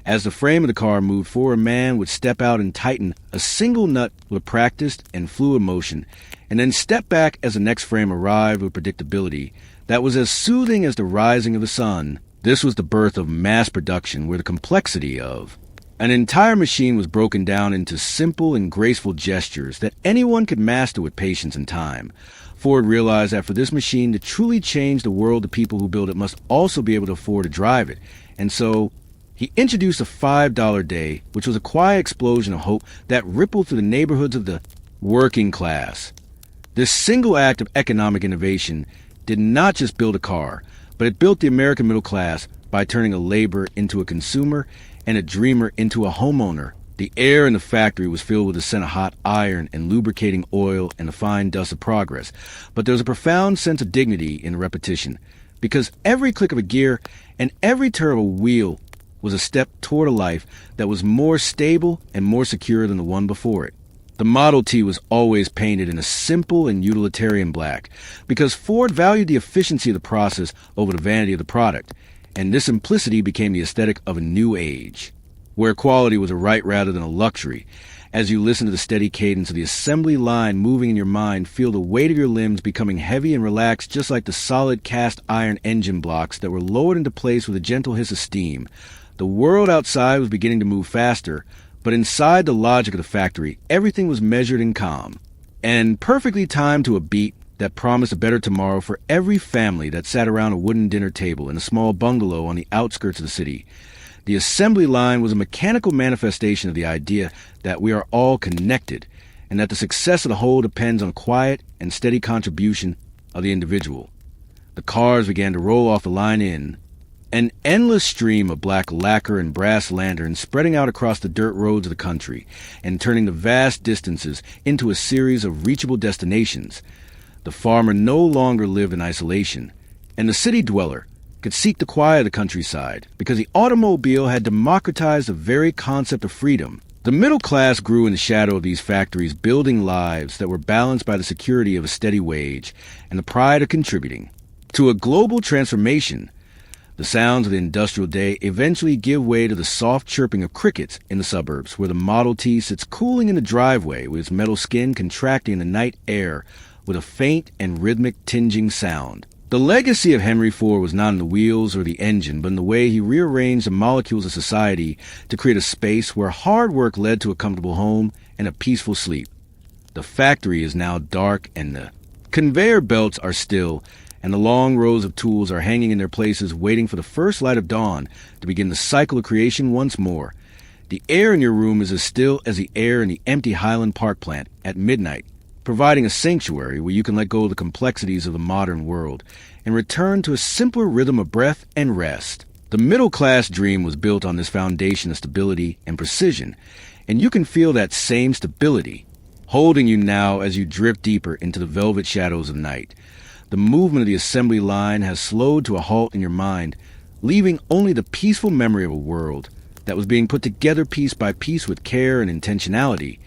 As the frame of the car moved forward, a man would step out and tighten a single nut with practiced and fluid motion, and then step back as the next frame arrived with predictability that was as soothing as the rising of the sun. This was the birth of mass production, where the complexity of an entire machine was broken down into simple and graceful gestures that anyone could master with patience and time. Ford realized that for this machine to truly change the world, the people who build it must also be able to afford to drive it. And so he introduced a $5 day, which was a quiet explosion of hope that rippled through the neighborhoods of the working class. This single act of economic innovation did not just build a car, but it built the American middle class by turning a laborer into a consumer and a dreamer into a homeowner. The air in the factory was filled with the scent of hot iron and lubricating oil and the fine dust of progress. But there was a profound sense of dignity in repetition, because every click of a gear and every turn of a wheel was a step toward a life that was more stable and more secure than the one before it. The Model T was always painted in a simple and utilitarian black, because Ford valued the efficiency of the process over the vanity of the product, and this simplicity became the aesthetic of a new age, where quality was a right rather than a luxury. As you listen to the steady cadence of the assembly line moving in your mind, feel the weight of your limbs becoming heavy and relaxed, just like the solid cast iron engine blocks that were lowered into place with a gentle hiss of steam. The world outside was beginning to move faster, but inside the logic of the factory, everything was measured and calm, and perfectly timed to a beat that promised a better tomorrow for every family that sat around a wooden dinner table in a small bungalow on the outskirts of the city. The assembly line was a mechanical manifestation of the idea that we are all connected, and that the success of the whole depends on the quiet and steady contribution of the individual. The cars began to roll off the line in an endless stream of black lacquer and brass lanterns spreading out across the dirt roads of the country and turning the vast distances into a series of reachable destinations. The farmer no longer lived in isolation, and the city dweller could seek the quiet of the countryside because the automobile had democratized the very concept of freedom. The middle class grew in the shadow of these factories, building lives that were balanced by the security of a steady wage and the pride of contributing to a global transformation. The sounds of the industrial day eventually give way to the soft chirping of crickets in the suburbs, where the Model T sits cooling in the driveway with its metal skin contracting in the night air with a faint and rhythmic tinging sound. The legacy of Henry Ford was not in the wheels or the engine, but in the way he rearranged the molecules of society to create a space where hard work led to a comfortable home and a peaceful sleep. The factory is now dark, and the conveyor belts are still, and the long rows of tools are hanging in their places, waiting for the first light of dawn to begin the cycle of creation once more. The air in your room is as still as the air in the empty Highland Park plant at midnight, providing a sanctuary where you can let go of the complexities of the modern world and return to a simpler rhythm of breath and rest. The middle-class dream was built on this foundation of stability and precision, and you can feel that same stability holding you now as you drift deeper into the velvet shadows of night. The movement of the assembly line has slowed to a halt in your mind, leaving only the peaceful memory of a world that was being put together piece by piece with care and intentionality.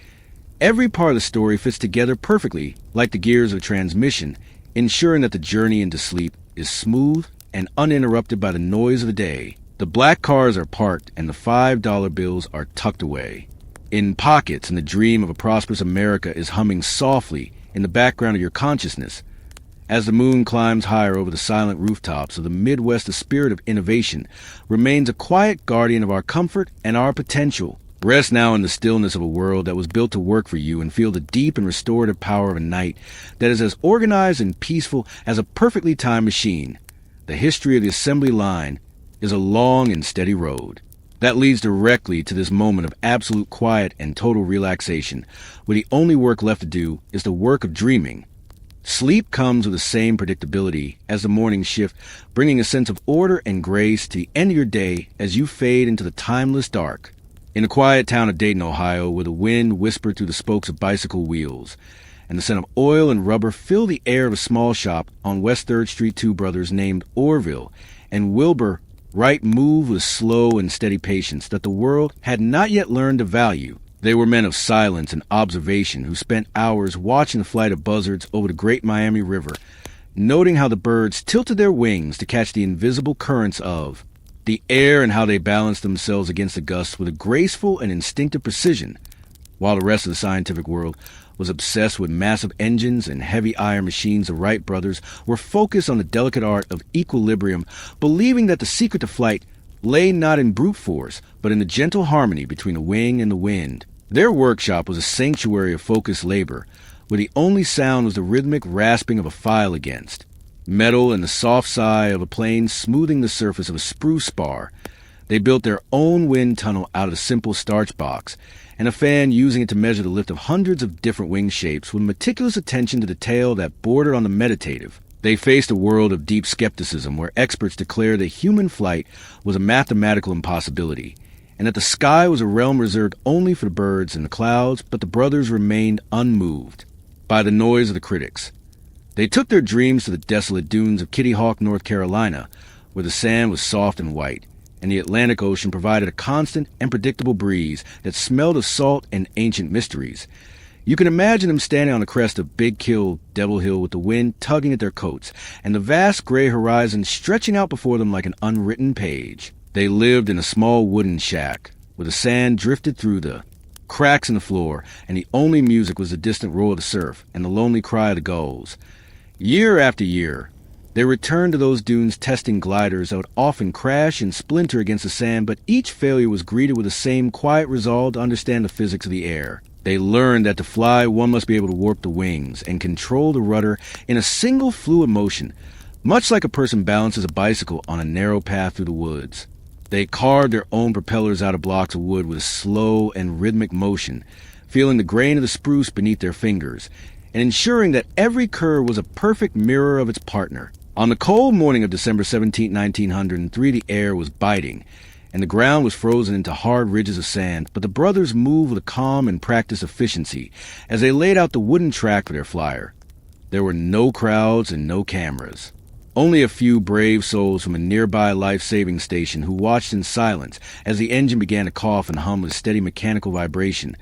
Every part of the story fits together perfectly, like the gears of a transmission, ensuring that the journey into sleep is smooth and uninterrupted by the noise of the day. The black cars are parked and the $5 bills are tucked away in pockets, and the dream of a prosperous America is humming softly in the background of your consciousness. As the moon climbs higher over the silent rooftops of the Midwest, the spirit of innovation remains a quiet guardian of our comfort and our potential. Rest now in the stillness of a world that was built to work for you, and feel the deep and restorative power of a night that is as organized and peaceful as a perfectly timed machine. The history of the assembly line is a long and steady road that leads directly to this moment of absolute quiet and total relaxation, where the only work left to do is the work of dreaming. Sleep comes with the same predictability as the morning shift, bringing a sense of order and grace to the end of your day as you fade into the timeless dark. In the quiet town of Dayton, Ohio, where the wind whispered through the spokes of bicycle wheels, and the scent of oil and rubber fill the air of a small shop on West 3rd Street, two brothers named Orville and Wilbur Wright moved with slow and steady patience that the world had not yet learned to value. They were men of silence and observation who spent hours watching the flight of buzzards over the great Miami River, noting how the birds tilted their wings to catch the invisible currents of the air and how they balanced themselves against the gusts with a graceful and instinctive precision, while the rest of the scientific world was obsessed with massive engines and heavy iron machines. The Wright brothers were focused on the delicate art of equilibrium, believing that the secret to flight lay not in brute force, but in the gentle harmony between the wing and the wind. Their workshop was a sanctuary of focused labor, where the only sound was the rhythmic rasping of a file against metal and the soft sigh of a plane smoothing the surface of a spruce spar. They built their own wind tunnel out of a simple starch box, and a fan using it to measure the lift of hundreds of different wing shapes with meticulous attention to detail that bordered on the meditative. They faced a world of deep skepticism where experts declared that human flight was a mathematical impossibility, and that the sky was a realm reserved only for the birds and the clouds, but the brothers remained unmoved by the noise of the critics. They took their dreams to the desolate dunes of Kitty Hawk, North Carolina, where the sand was soft and white, and the Atlantic Ocean provided a constant and predictable breeze that smelled of salt and ancient mysteries. You can imagine them standing on the crest of Big Kill, Devil Hill, with the wind tugging at their coats, and the vast gray horizon stretching out before them like an unwritten page. They lived in a small wooden shack, where the sand drifted through the cracks in the floor, and the only music was the distant roar of the surf and the lonely cry of the gulls. Year after year, they returned to those dunes testing gliders that would often crash and splinter against the sand, but each failure was greeted with the same quiet resolve to understand the physics of the air. They learned that to fly, one must be able to warp the wings and control the rudder in a single fluid motion, much like a person balances a bicycle on a narrow path through the woods. They carved their own propellers out of blocks of wood with a slow and rhythmic motion, feeling the grain of the spruce beneath their fingers, and ensuring that every curve was a perfect mirror of its partner. On the cold morning of December 17, 1903, the air was biting, and the ground was frozen into hard ridges of sand, but the brothers moved with a calm and practiced efficiency as they laid out the wooden track for their flyer. There were no crowds and no cameras. Only a few brave souls from a nearby life-saving station who watched in silence as the engine began to cough and hum with steady mechanical vibration.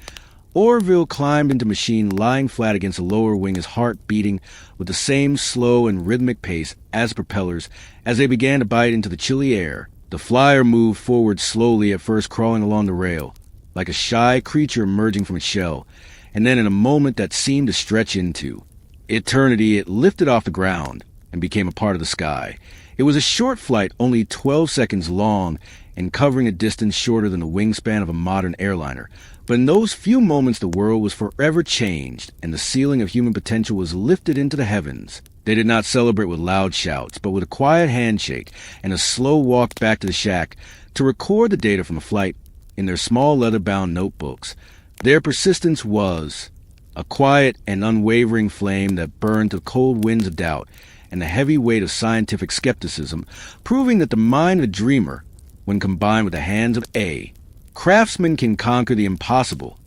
Orville climbed into machine, lying flat against the lower wing, his heart beating with the same slow and rhythmic pace as the propellers as they began to bite into the chilly air. The flyer moved forward slowly, at first crawling along the rail, like a shy creature emerging from its shell, and then in a moment that seemed to stretch into eternity, it lifted off the ground and became a part of the sky. It was a short flight, only 12 seconds long, and covering a distance shorter than the wingspan of a modern airliner. But in those few moments, the world was forever changed, and the ceiling of human potential was lifted into the heavens. They did not celebrate with loud shouts, but with a quiet handshake and a slow walk back to the shack to record the data from the flight in their small leather-bound notebooks. Their persistence was a quiet and unwavering flame that burned the cold winds of doubt and the heavy weight of scientific skepticism, proving that the mind of the dreamer, when combined with the hands of a craftsman, can conquer the impossible.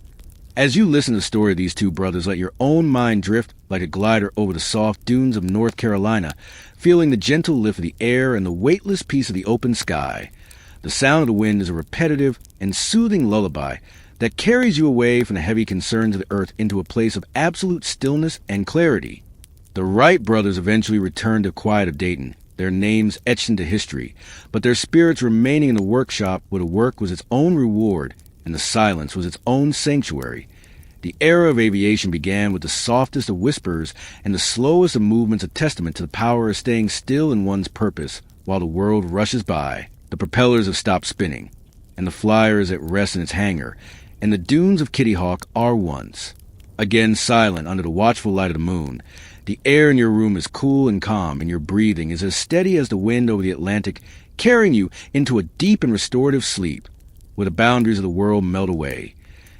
As you listen to the story of these two brothers, let your own mind drift like a glider over the soft dunes of North Carolina, feeling the gentle lift of the air and the weightless peace of the open sky. The sound of the wind is a repetitive and soothing lullaby that carries you away from the heavy concerns of the earth into a place of absolute stillness and clarity. The Wright brothers eventually returned to the quiet of Dayton, their names etched into history, but their spirits remaining in the workshop where the work was its own reward and the silence was its own sanctuary. The era of aviation began with the softest of whispers and the slowest of movements, a testament to the power of staying still in one's purpose while the world rushes by. The propellers have stopped spinning, and the flyer is at rest in its hangar, and the dunes of Kitty Hawk are once again silent under the watchful light of the moon. The air in your room is cool and calm, and your breathing is as steady as the wind over the Atlantic, carrying you into a deep and restorative sleep, where the boundaries of the world melt away.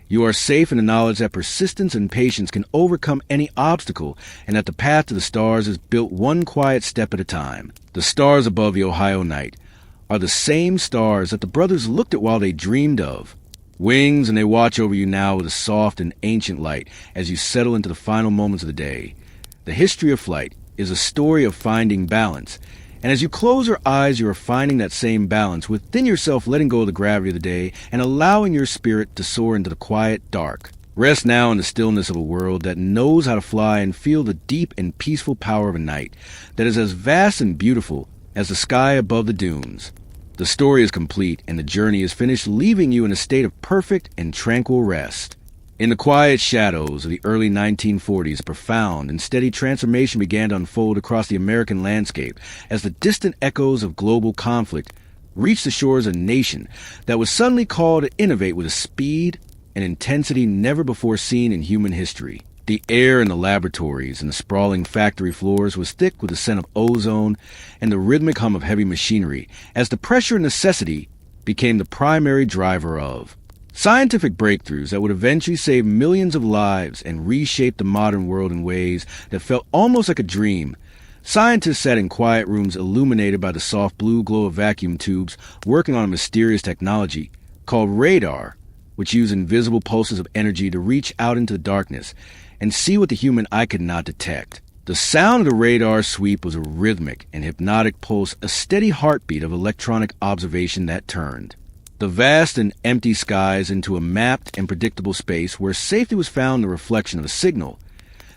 You are safe in the knowledge that persistence and patience can overcome any obstacle, and that the path to the stars is built one quiet step at a time. The stars above the Ohio night are the same stars that the brothers looked at while they dreamed of. Wings, and they watch over you now with a soft and ancient light as you settle into the final moments of the day. The history of flight is a story of finding balance, and as you close your eyes, you are finding that same balance within yourself, letting go of the gravity of the day and allowing your spirit to soar into the quiet dark. Rest now in the stillness of a world that knows how to fly, and feel the deep and peaceful power of a night that is as vast and beautiful as the sky above the dunes. The story is complete, and the journey is finished, leaving you in a state of perfect and tranquil rest. In the quiet shadows of the early 1940s, a profound and steady transformation began to unfold across the American landscape as the distant echoes of global conflict reached the shores of a nation that was suddenly called to innovate with a speed and intensity never before seen in human history. The air in the laboratories and the sprawling factory floors was thick with the scent of ozone and the rhythmic hum of heavy machinery, as the pressure and necessity became the primary driver of scientific breakthroughs that would eventually save millions of lives and reshape the modern world in ways that felt almost like a dream. Scientists sat in quiet rooms illuminated by the soft blue glow of vacuum tubes, working on a mysterious technology called radar, which used invisible pulses of energy to reach out into the darkness and see what the human eye could not detect. The sound of the radar sweep was a rhythmic and hypnotic pulse, a steady heartbeat of electronic observation that turned the vast and empty skies into a mapped and predictable space where safety was found in the reflection of a signal.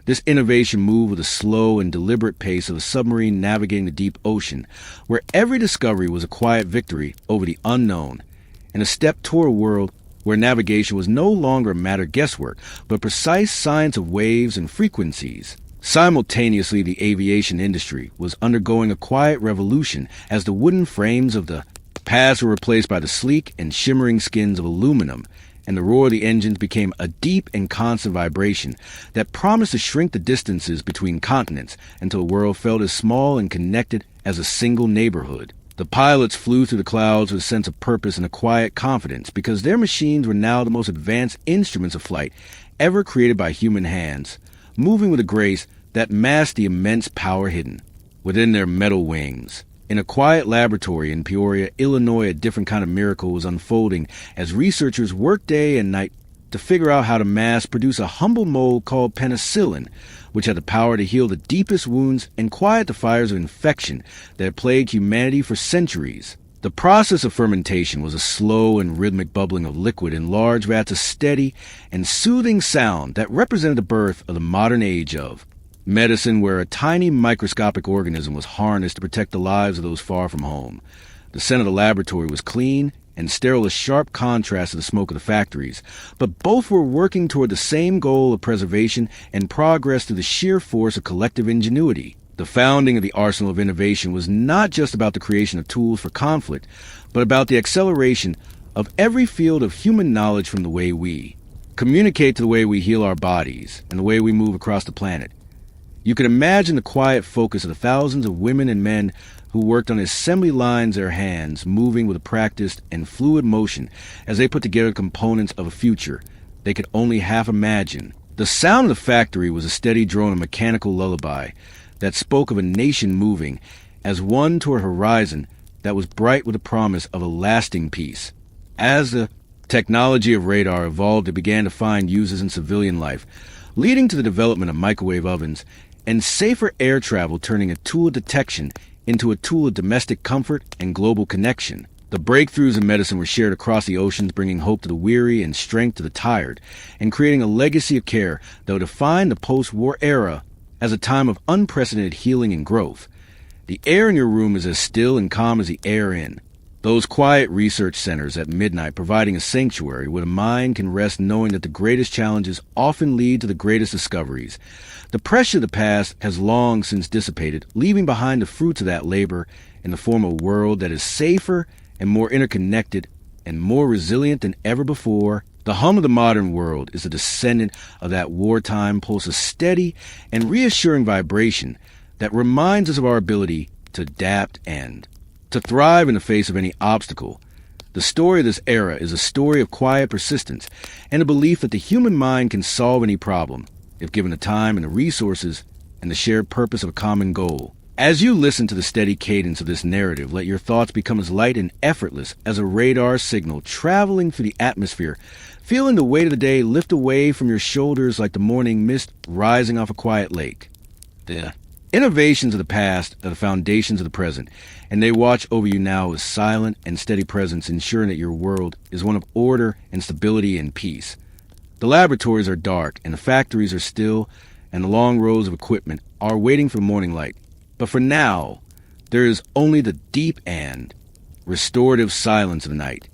This innovation moved with a slow and deliberate pace of a submarine navigating the deep ocean, where every discovery was a quiet victory over the unknown, and a step toward a world where navigation was no longer a matter of guesswork, but precise science of waves and frequencies. Simultaneously, the aviation industry was undergoing a quiet revolution as the wooden frames of the paths were replaced by the sleek and shimmering skins of aluminum, and the roar of the engines became a deep and constant vibration that promised to shrink the distances between continents until the world felt as small and connected as a single neighborhood. The pilots flew through the clouds with a sense of purpose and a quiet confidence, because their machines were now the most advanced instruments of flight ever created by human hands, moving with a grace that masked the immense power hidden within their metal wings. In a quiet laboratory in Peoria, Illinois, a different kind of miracle was unfolding as researchers worked day and night to figure out how to mass produce a humble mold called penicillin, which had the power to heal the deepest wounds and quiet the fires of infection that had plagued humanity for centuries. The process of fermentation was a slow and rhythmic bubbling of liquid in large vats, a steady and soothing sound that represented the birth of the modern age of medicine, where a tiny microscopic organism was harnessed to protect the lives of those far from home. The scent of the laboratory was clean and sterile, a sharp contrast to the smoke of the factories, but both were working toward the same goal of preservation and progress through the sheer force of collective ingenuity. The founding of the Arsenal of Innovation was not just about the creation of tools for conflict, but about the acceleration of every field of human knowledge, from the way we communicate to the way we heal our bodies and the way we move across the planet. You can imagine the quiet focus of the thousands of women and men who worked on assembly lines, their hands moving with a practiced and fluid motion as they put together the components of a future they could only half imagine. The sound of the factory was a steady drone of mechanical lullaby that spoke of a nation moving as one toward a horizon that was bright with the promise of a lasting peace. As the technology of radar evolved, it began to find uses in civilian life, leading to the development of microwave ovens and safer air travel, turning a tool of detection into a tool of domestic comfort and global connection. The breakthroughs in medicine were shared across the oceans, bringing hope to the weary and strength to the tired, and creating a legacy of care that would define the post-war era as a time of unprecedented healing and growth. The air in your room is as still and calm as the air in those quiet research centers at midnight, providing a sanctuary where the mind can rest, knowing that the greatest challenges often lead to the greatest discoveries. The pressure of the past has long since dissipated, leaving behind the fruits of that labor in the form of a world that is safer and more interconnected and more resilient than ever before. The hum of the modern world is a descendant of that wartime pulse, a steady and reassuring vibration that reminds us of our ability to adapt and to thrive in the face of any obstacle. The story of this era is a story of quiet persistence and a belief that the human mind can solve any problem if given the time and the resources and the shared purpose of a common goal. As you listen to the steady cadence of this narrative, let your thoughts become as light and effortless as a radar signal traveling through the atmosphere, feeling the weight of the day lift away from your shoulders like the morning mist rising off a quiet lake. The innovations of the past are the foundations of the present, and they watch over you now with silent and steady presence, ensuring that your world is one of order and stability and peace. The laboratories are dark, and the factories are still, and the long rows of equipment are waiting for morning light. But for now, there is only the deep and restorative silence of the night.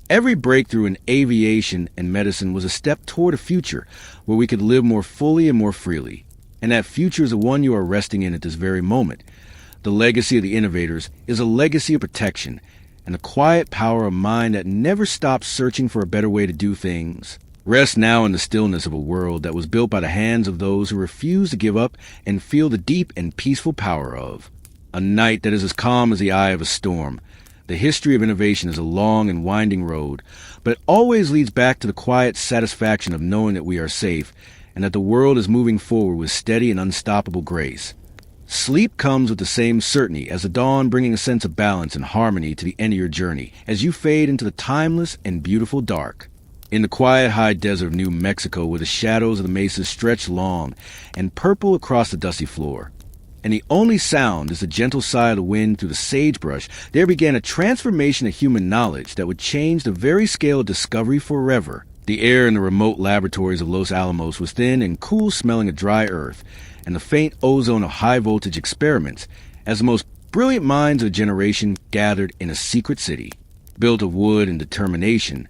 Every breakthrough in aviation and medicine was a step toward a future where we could live more fully and more freely. And that future is the one you are resting in at this very moment. The legacy of the innovators is a legacy of protection and the quiet power of mind that never stops searching for a better way to do things. Rest now in the stillness of a world that was built by the hands of those who refuse to give up and feel the deep and peaceful power of a night that is as calm as the eye of a storm. The history of innovation is a long and winding road, but it always leads back to the quiet satisfaction of knowing that we are safe and that the world is moving forward with steady and unstoppable grace. Sleep comes with the same certainty as the dawn, bringing a sense of balance and harmony to the end of your journey as you fade into the timeless and beautiful dark. In the quiet high desert of New Mexico, where the shadows of the mesas stretch long and purple across the dusty floor, and the only sound is the gentle sigh of the wind through the sagebrush, there began a transformation of human knowledge that would change the very scale of discovery forever. The air in the remote laboratories of Los Alamos was thin and cool, smelling of dry earth, and the faint ozone of high-voltage experiments, as the most brilliant minds of a generation gathered in a secret city. Built of wood and determination,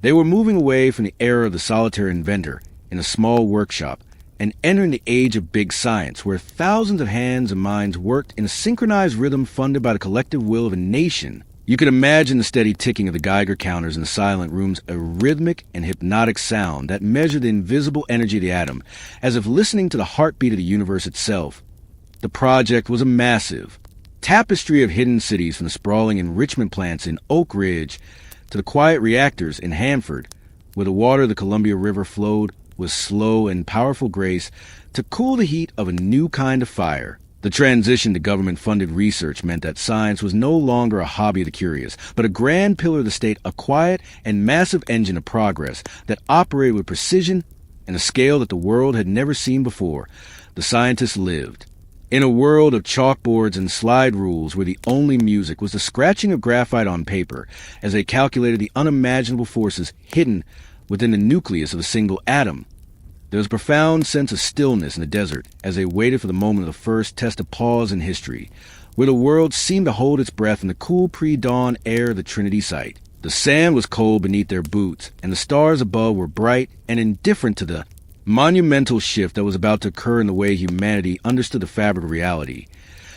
they were moving away from the era of the solitary inventor in a small workshop and entering the age of big science, where thousands of hands and minds worked in a synchronized rhythm funded by the collective will of a nation. You could imagine the steady ticking of the Geiger counters in the silent rooms, a rhythmic and hypnotic sound that measured the invisible energy of the atom, as if listening to the heartbeat of the universe itself. The project was a massive tapestry of hidden cities, from the sprawling enrichment plants in Oak Ridge to the quiet reactors in Hanford, where the water of the Columbia River flowed with slow and powerful grace to cool the heat of a new kind of fire. The transition to government-funded research meant that science was no longer a hobby of the curious, but a grand pillar of the state, a quiet and massive engine of progress that operated with precision and a scale that the world had never seen before. The scientists lived in a world of chalkboards and slide rules where the only music was the scratching of graphite on paper as they calculated the unimaginable forces hidden within the nucleus of a single atom. There was a profound sense of stillness in the desert as they waited for the moment of the first test of pause in history, where the world seemed to hold its breath in the cool pre-dawn air of the Trinity site. The sand was cold beneath their boots, and the stars above were bright and indifferent to the monumental shift that was about to occur in the way humanity understood the fabric of reality.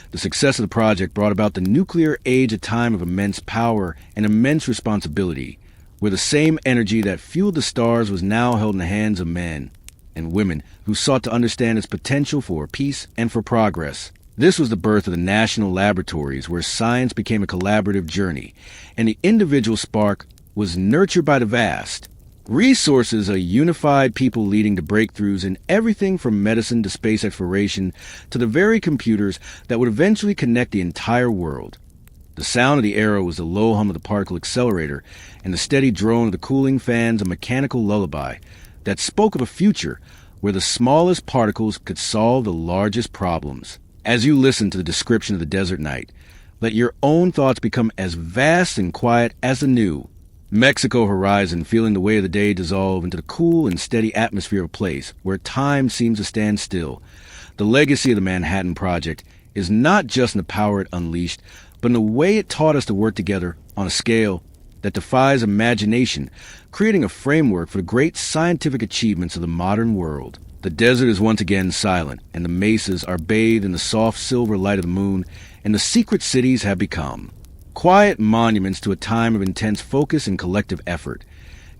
The success of the project brought about the nuclear age, a time of immense power and immense responsibility, where the same energy that fueled the stars was now held in the hands of men and women who sought to understand its potential for peace and for progress. This was the birth of the national laboratories, where science became a collaborative journey, and the individual spark was nurtured by the vast. Resources, a unified people leading to breakthroughs in everything from medicine to space exploration to the very computers that would eventually connect the entire world. The sound of the arrow was the low hum of the particle accelerator, and the steady drone of the cooling fans a mechanical lullaby that spoke of a future where the smallest particles could solve the largest problems. As you listen to the description of the desert night, let your own thoughts become as vast and quiet as the new Mexico horizon, feeling the weight of the day dissolve into the cool and steady atmosphere of a place where time seems to stand still. The legacy of the Manhattan Project is not just in the power it unleashed, but in the way it taught us to work together on a scale that defies imagination, creating a framework for the great scientific achievements of the modern world. The desert is once again silent, and the mesas are bathed in the soft silver light of the moon, and the secret cities have become quiet monuments to a time of intense focus and collective effort.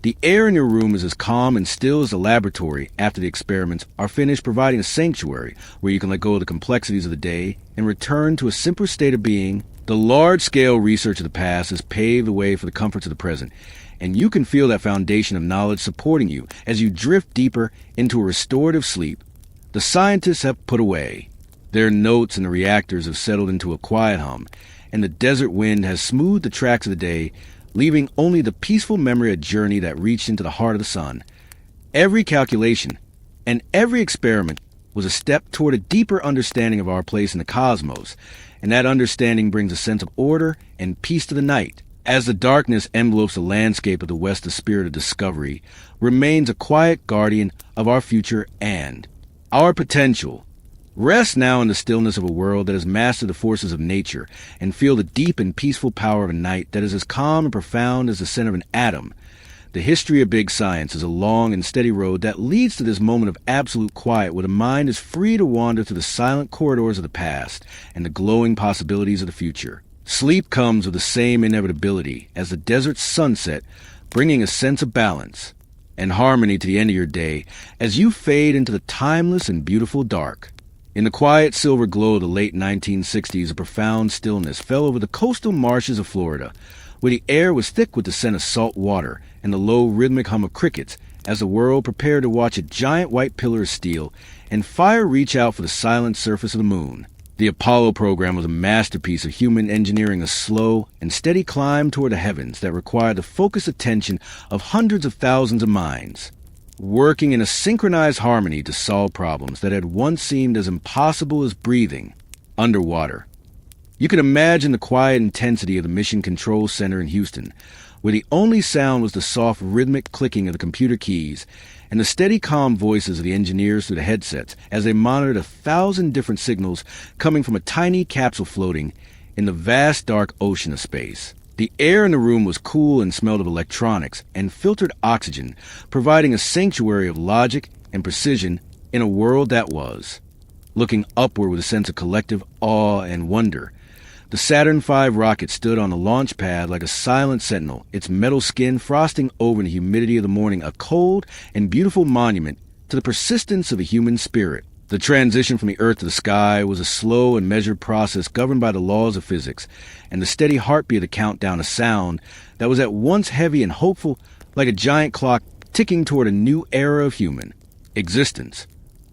The air in your room is as calm and still as the laboratory after the experiments are finished, providing a sanctuary where you can let go of the complexities of the day and return to a simpler state of being. The large-scale research of the past has paved the way for the comforts of the present, and you can feel that foundation of knowledge supporting you as you drift deeper into a restorative sleep. The scientists have put away their notes, and the reactors have settled into a quiet hum, and the desert wind has smoothed the tracks of the day, leaving only the peaceful memory of a journey that reached into the heart of the sun. Every calculation and every experiment was a step toward a deeper understanding of our place in the cosmos, and that understanding brings a sense of order and peace to the night. As the darkness envelopes the landscape of the West, the spirit of discovery remains a quiet guardian of our future and our potential. Rest now in the stillness of a world that has mastered the forces of nature, and feel the deep and peaceful power of a night that is as calm and profound as the center of an atom. The history of big science is a long and steady road that leads to this moment of absolute quiet where the mind is free to wander through the silent corridors of the past and the glowing possibilities of the future. Sleep comes with the same inevitability as the desert sunset, bringing a sense of balance and harmony to the end of your day as you fade into the timeless and beautiful dark. In the quiet silver glow of the late 1960s, a profound stillness fell over the coastal marshes of Florida, where the air was thick with the scent of salt water and the low rhythmic hum of crickets as the world prepared to watch a giant white pillar of steel and fire reach out for the silent surface of the moon. The Apollo program was a masterpiece of human engineering, a slow and steady climb toward the heavens that required the focused attention of hundreds of thousands of minds, working in a synchronized harmony to solve problems that had once seemed as impossible as breathing underwater. You could imagine the quiet intensity of the Mission Control Center in Houston, where the only sound was the soft rhythmic clicking of the computer keys and the steady calm voices of the engineers through the headsets as they monitored 1,000 different signals coming from a tiny capsule floating in the vast dark ocean of space. The air in the room was cool and smelled of electronics and filtered oxygen, providing a sanctuary of logic and precision in a world that was looking upward with a sense of collective awe and wonder. The Saturn V rocket stood on the launch pad like a silent sentinel, its metal skin frosting over in the humidity of the morning, a cold and beautiful monument to the persistence of the human spirit. The transition from the earth to the sky was a slow and measured process governed by the laws of physics, and the steady heartbeat of the countdown, a sound that was at once heavy and hopeful, like a giant clock ticking toward a new era of human existence.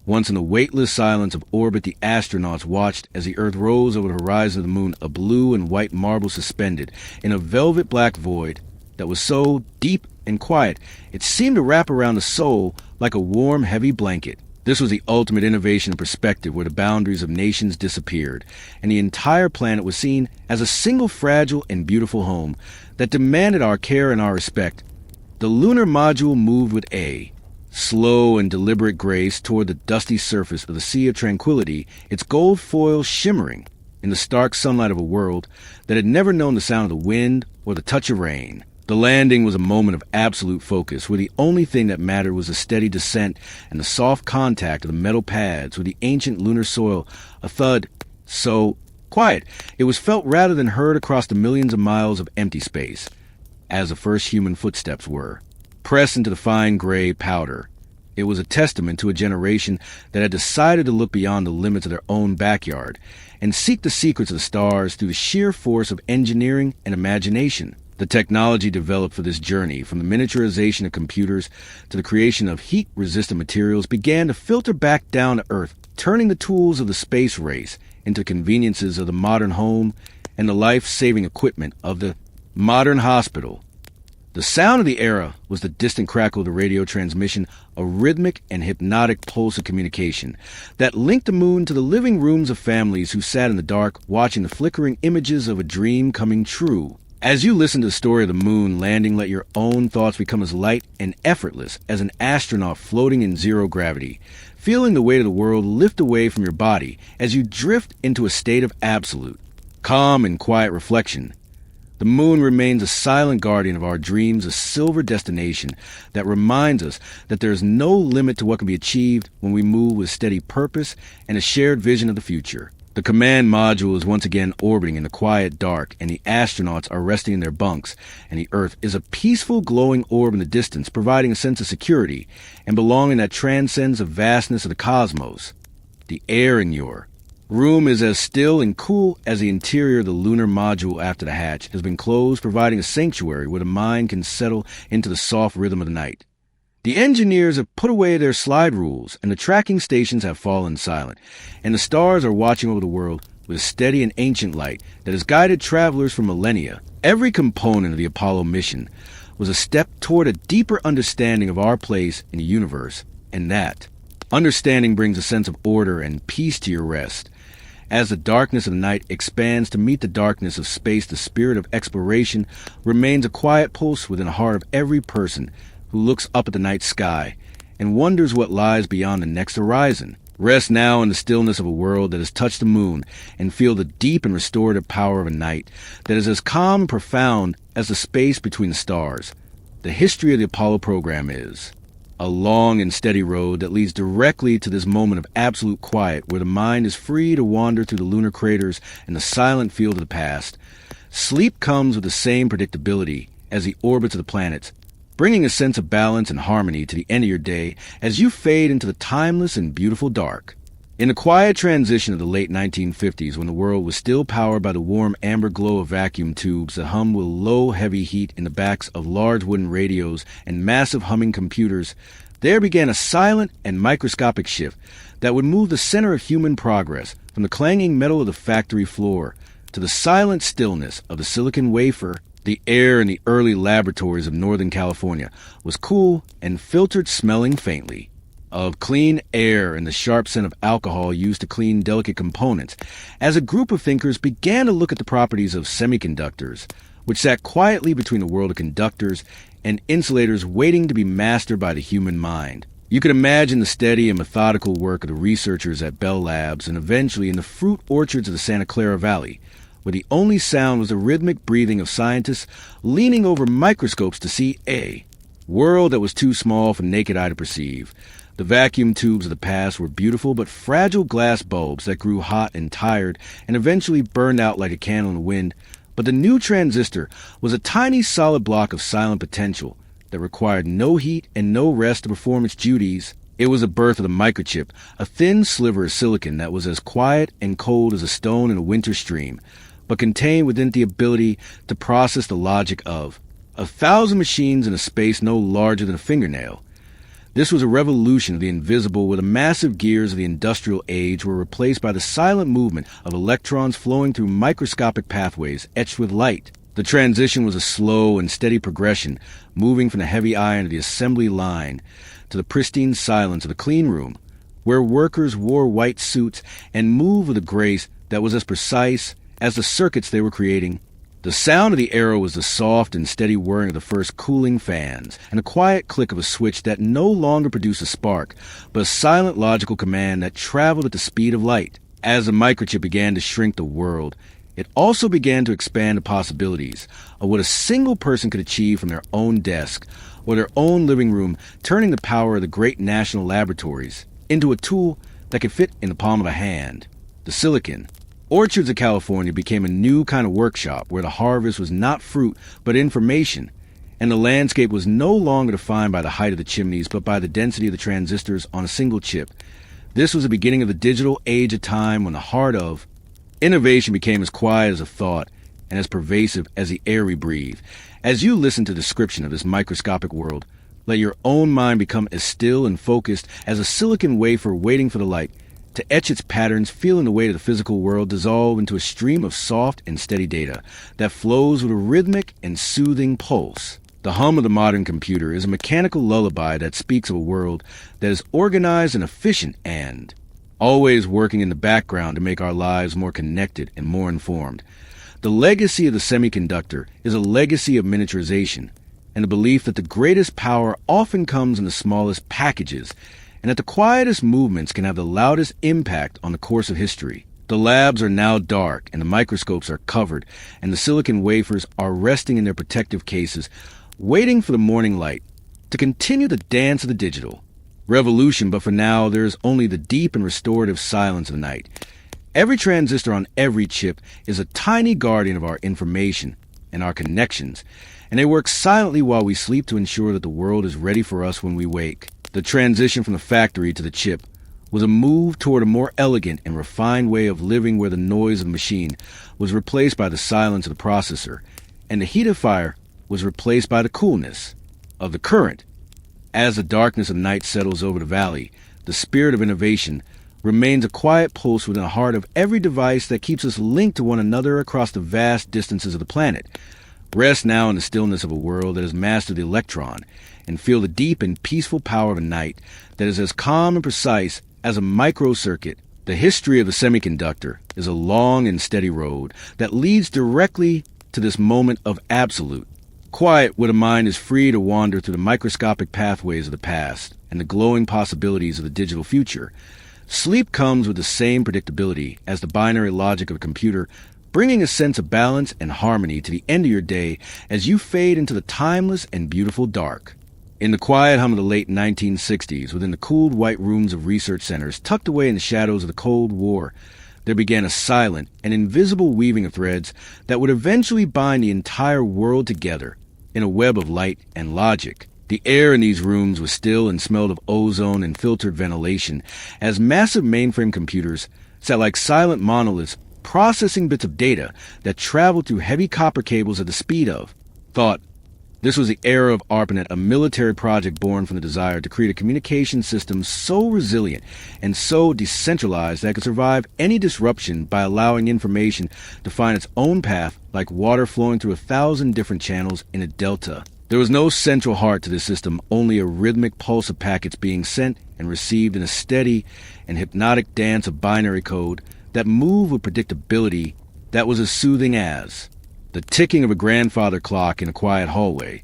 Once in the weightless silence of orbit, the astronauts watched as the Earth rose over the horizon of the moon, a blue and white marble suspended in a velvet black void that was so deep and quiet it seemed to wrap around the soul like a warm, heavy blanket. This was the ultimate innovation in perspective, where the boundaries of nations disappeared, and the entire planet was seen as a single fragile and beautiful home that demanded our care and our respect. The lunar module moved with a slow and deliberate grace toward the dusty surface of the Sea of Tranquility, its gold foil shimmering in the stark sunlight of a world that had never known the sound of the wind or the touch of rain. The landing was a moment of absolute focus, where the only thing that mattered was the steady descent and the soft contact of the metal pads with the ancient lunar soil, a thud so quiet it was felt rather than heard across the millions of miles of empty space, as the first human footsteps were pressed into the fine gray powder. It was a testament to a generation that had decided to look beyond the limits of their own backyard and seek the secrets of the stars through the sheer force of engineering and imagination. The technology developed for this journey, from the miniaturization of computers to the creation of heat-resistant materials, began to filter back down to Earth, turning the tools of the space race into conveniences of the modern home and the life-saving equipment of the modern hospital. The sound of the era was the distant crackle of the radio transmission, a rhythmic and hypnotic pulse of communication that linked the moon to the living rooms of families who sat in the dark, watching the flickering images of a dream coming true. As you listen to the story of the moon landing, let your own thoughts become as light and effortless as an astronaut floating in zero gravity, feeling the weight of the world lift away from your body as you drift into a state of absolute, calm and quiet reflection. The moon remains a silent guardian of our dreams, a silver destination that reminds us that there is no limit to what can be achieved when we move with steady purpose and a shared vision of the future. The command module is once again orbiting in the quiet dark, and the astronauts are resting in their bunks, and the Earth is a peaceful, glowing orb in the distance, providing a sense of security and belonging that transcends the vastness of the cosmos. The air in your room is as still and cool as the interior of the lunar module after the hatch has been closed, providing a sanctuary where the mind can settle into the soft rhythm of the night. The engineers have put away their slide rules, and the tracking stations have fallen silent, and the stars are watching over the world with a steady and ancient light that has guided travelers for millennia. Every component of the Apollo mission was a step toward a deeper understanding of our place in the universe, and that understanding brings a sense of order and peace to your rest. As the darkness of the night expands to meet the darkness of space, the spirit of exploration remains a quiet pulse within the heart of every person who looks up at the night sky and wonders what lies beyond the next horizon. Rest now in the stillness of a world that has touched the moon and feel the deep and restorative power of a night that is as calm and profound as the space between the stars. The history of the Apollo program is a long and steady road that leads directly to this moment of absolute quiet where the mind is free to wander through the lunar craters and the silent field of the past. Sleep comes with the same predictability as the orbits of the planets, bringing a sense of balance and harmony to the end of your day as you fade into the timeless and beautiful dark. In the quiet transition of the late 1950s, when the world was still powered by the warm amber glow of vacuum tubes that hummed with low, heavy heat in the backs of large wooden radios and massive humming computers, there began a silent and microscopic shift that would move the center of human progress from the clanging metal of the factory floor to the silent stillness of the silicon wafer. The air in the early laboratories of Northern California was cool and filtered, smelling faintly of clean air and the sharp scent of alcohol used to clean delicate components, as a group of thinkers began to look at the properties of semiconductors, which sat quietly between the world of conductors and insulators waiting to be mastered by the human mind. You could imagine the steady and methodical work of the researchers at Bell Labs and eventually in the fruit orchards of the Santa Clara Valley, where the only sound was the rhythmic breathing of scientists leaning over microscopes to see a world that was too small for the naked eye to perceive. The vacuum tubes of the past were beautiful but fragile glass bulbs that grew hot and tired and eventually burned out like a candle in the wind. But the new transistor was a tiny solid block of silent potential that required no heat and no rest to perform its duties. It was the birth of the microchip, a thin sliver of silicon that was as quiet and cold as a stone in a winter stream, but contained within it the ability to process the logic of 1,000 machines in a space no larger than a fingernail. This was a revolution of the invisible, where the massive gears of the industrial age were replaced by the silent movement of electrons flowing through microscopic pathways etched with light. The transition was a slow and steady progression, moving from the heavy iron of the assembly line to the pristine silence of the clean room, where workers wore white suits and moved with a grace that was as precise as the circuits they were creating. The sound of the arrow was the soft and steady whirring of the first cooling fans, and the quiet click of a switch that no longer produced a spark, but a silent logical command that traveled at the speed of light. As the microchip began to shrink the world, it also began to expand the possibilities of what a single person could achieve from their own desk or their own living room, turning the power of the great national laboratories into a tool that could fit in the palm of a hand. The silicon orchards of California became a new kind of workshop where the harvest was not fruit but information, and the landscape was no longer defined by the height of the chimneys but by the density of the transistors on a single chip. This was the beginning of the digital age, a time when the heart of innovation became as quiet as a thought, and as pervasive as the air we breathe. As you listen to the description of this microscopic world, let your own mind become as still and focused as a silicon wafer waiting for the light to etch its patterns, feeling the weight of the physical world dissolve into a stream of soft and steady data that flows with a rhythmic and soothing pulse. The hum of the modern computer is a mechanical lullaby that speaks of a world that is organized and efficient and always working in the background to make our lives more connected and more informed. The legacy of the semiconductor is a legacy of miniaturization and the belief that the greatest power often comes in the smallest packages and that the quietest movements can have the loudest impact on the course of history. The labs are now dark, and the microscopes are covered, and the silicon wafers are resting in their protective cases, waiting for the morning light to continue the dance of the digital revolution. But for now, there is only the deep and restorative silence of the night. Every transistor on every chip is a tiny guardian of our information and our connections, and they work silently while we sleep to ensure that the world is ready for us when we wake. The transition from the factory to the chip was a move toward a more elegant and refined way of living where the noise of the machine was replaced by the silence of the processor, and the heat of fire was replaced by the coolness of the current. As the darkness of night settles over the valley, the spirit of innovation remains a quiet pulse within the heart of every device that keeps us linked to one another across the vast distances of the planet. Rest now in the stillness of a world that has mastered the electron, and feel the deep and peaceful power of a night that is as calm and precise as a microcircuit. The history of the semiconductor is a long and steady road that leads directly to this moment of absolute quiet, where the mind is free to wander through the microscopic pathways of the past and the glowing possibilities of the digital future. Sleep comes with the same predictability as the binary logic of a computer, bringing a sense of balance and harmony to the end of your day as you fade into the timeless and beautiful dark. In the quiet hum of the late 1960s, within the cooled white rooms of research centers tucked away in the shadows of the Cold War, there began a silent and invisible weaving of threads that would eventually bind the entire world together in a web of light and logic. The air in these rooms was still and smelled of ozone and filtered ventilation as massive mainframe computers sat like silent monoliths processing bits of data that traveled through heavy copper cables at the speed of thought. This was the era of ARPANET, a military project born from the desire to create a communication system so resilient and so decentralized that it could survive any disruption by allowing information to find its own path like water flowing through 1,000 different channels in a delta. There was no central heart to this system, only a rhythmic pulse of packets being sent and received in a steady and hypnotic dance of binary code that moved with predictability that was as soothing as the ticking of a grandfather clock in a quiet hallway.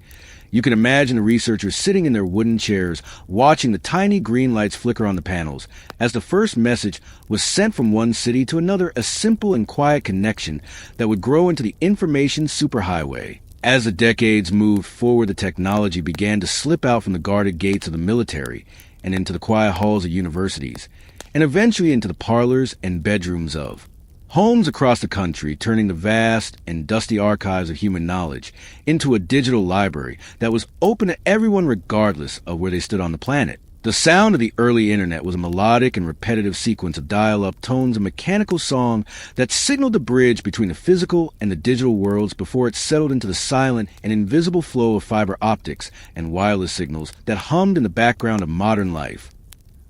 You can imagine the researchers sitting in their wooden chairs, watching the tiny green lights flicker on the panels, as the first message was sent from one city to another, a simple and quiet connection that would grow into the information superhighway. As the decades moved forward, the technology began to slip out from the guarded gates of the military and into the quiet halls of universities, and eventually into the parlors and bedrooms of homes across the country, turning the vast and dusty archives of human knowledge into a digital library that was open to everyone regardless of where they stood on the planet. The sound of the early internet was a melodic and repetitive sequence of dial-up tones and mechanical song that signaled the bridge between the physical and the digital worlds before it settled into the silent and invisible flow of fiber optics and wireless signals that hummed in the background of modern life.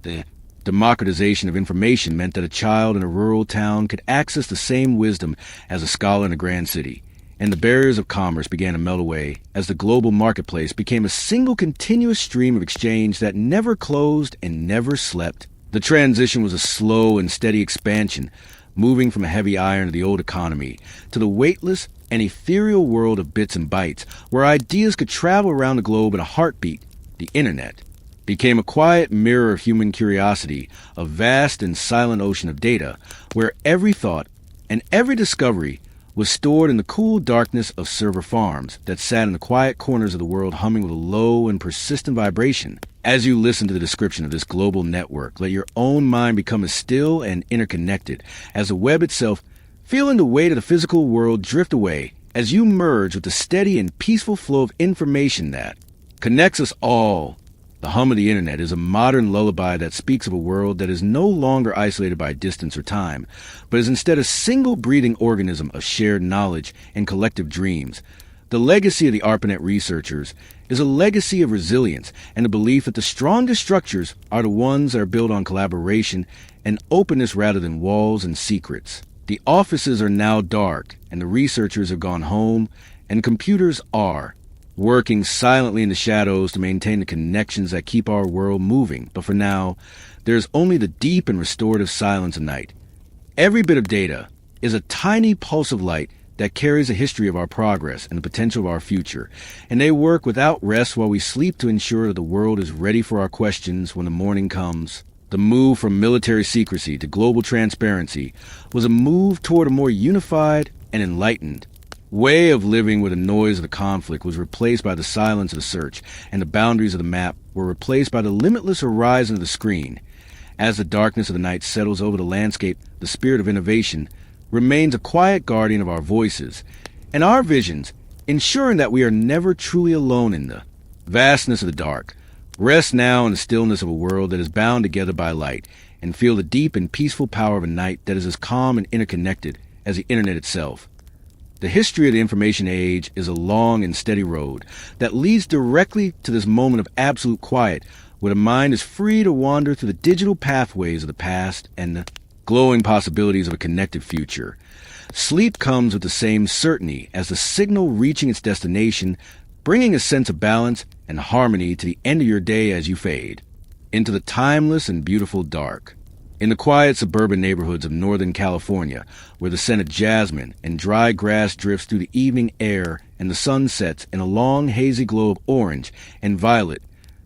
The democratization of information meant that a child in a rural town could access the same wisdom as a scholar in a grand city, and the barriers of commerce began to melt away as the global marketplace became a single continuous stream of exchange that never closed and never slept. The transition was a slow and steady expansion, moving from a heavy iron of the old economy to the weightless and ethereal world of bits and bytes, where ideas could travel around the globe in a heartbeat. The internet became a quiet mirror of human curiosity, a vast and silent ocean of data, where every thought and every discovery was stored in the cool darkness of server farms that sat in the quiet corners of the world, humming with a low and persistent vibration. As you listen to the description of this global network, let your own mind become as still and interconnected as the web itself, feeling the weight of the physical world drift away as you merge with the steady and peaceful flow of information that connects us all The hum of the internet is a modern lullaby that speaks of a world that is no longer isolated by distance or time, but is instead a single breathing organism of shared knowledge and collective dreams. The legacy of the ARPANET researchers is a legacy of resilience and the belief that the strongest structures are the ones that are built on collaboration and openness rather than walls and secrets. The offices are now dark, and the researchers have gone home, and computers are working silently in the shadows to maintain the connections that keep our world moving. But for now, there's only the deep and restorative silence of night. Every bit of data is a tiny pulse of light that carries a history of our progress and the potential of our future, and they work without rest while we sleep to ensure that the world is ready for our questions when the morning comes. The move from military secrecy to global transparency was a move toward a more unified and enlightened way of living, where the noise of the conflict was replaced by the silence of the search, and the boundaries of the map were replaced by the limitless horizon of the screen. As the darkness of the night settles over the landscape, the spirit of innovation remains a quiet guardian of our voices and our visions, ensuring that we are never truly alone in the vastness of the dark. Rest now in the stillness of a world that is bound together by light, and feel the deep and peaceful power of a night that is as calm and interconnected as the internet itself. The history of the information age is a long and steady road that leads directly to this moment of absolute quiet, where the mind is free to wander through the digital pathways of the past and the glowing possibilities of a connected future. Sleep comes with the same certainty as the signal reaching its destination, bringing a sense of balance and harmony to the end of your day as you fade into the timeless and beautiful dark. In the quiet suburban neighborhoods of Northern California, where the scent of jasmine and dry grass drifts through the evening air and the sun sets in a long hazy glow of orange and violet,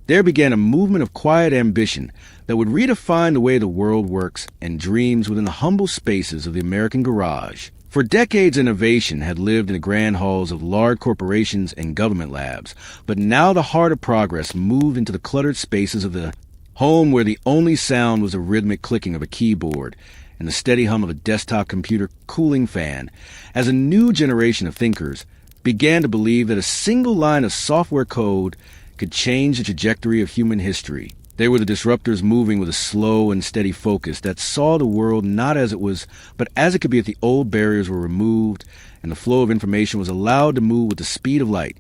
there began a movement of quiet ambition that would redefine the way the world works and dreams within the humble spaces of the American garage. For decades, innovation had lived in the grand halls of large corporations and government labs, but now the heart of progress moved into the cluttered spaces of the home, where the only sound was the rhythmic clicking of a keyboard and the steady hum of a desktop computer cooling fan, as a new generation of thinkers began to believe that a single line of software code could change the trajectory of human history. They were the disruptors, moving with a slow and steady focus that saw the world not as it was, but as it could be if the old barriers were removed and the flow of information was allowed to move with the speed of light.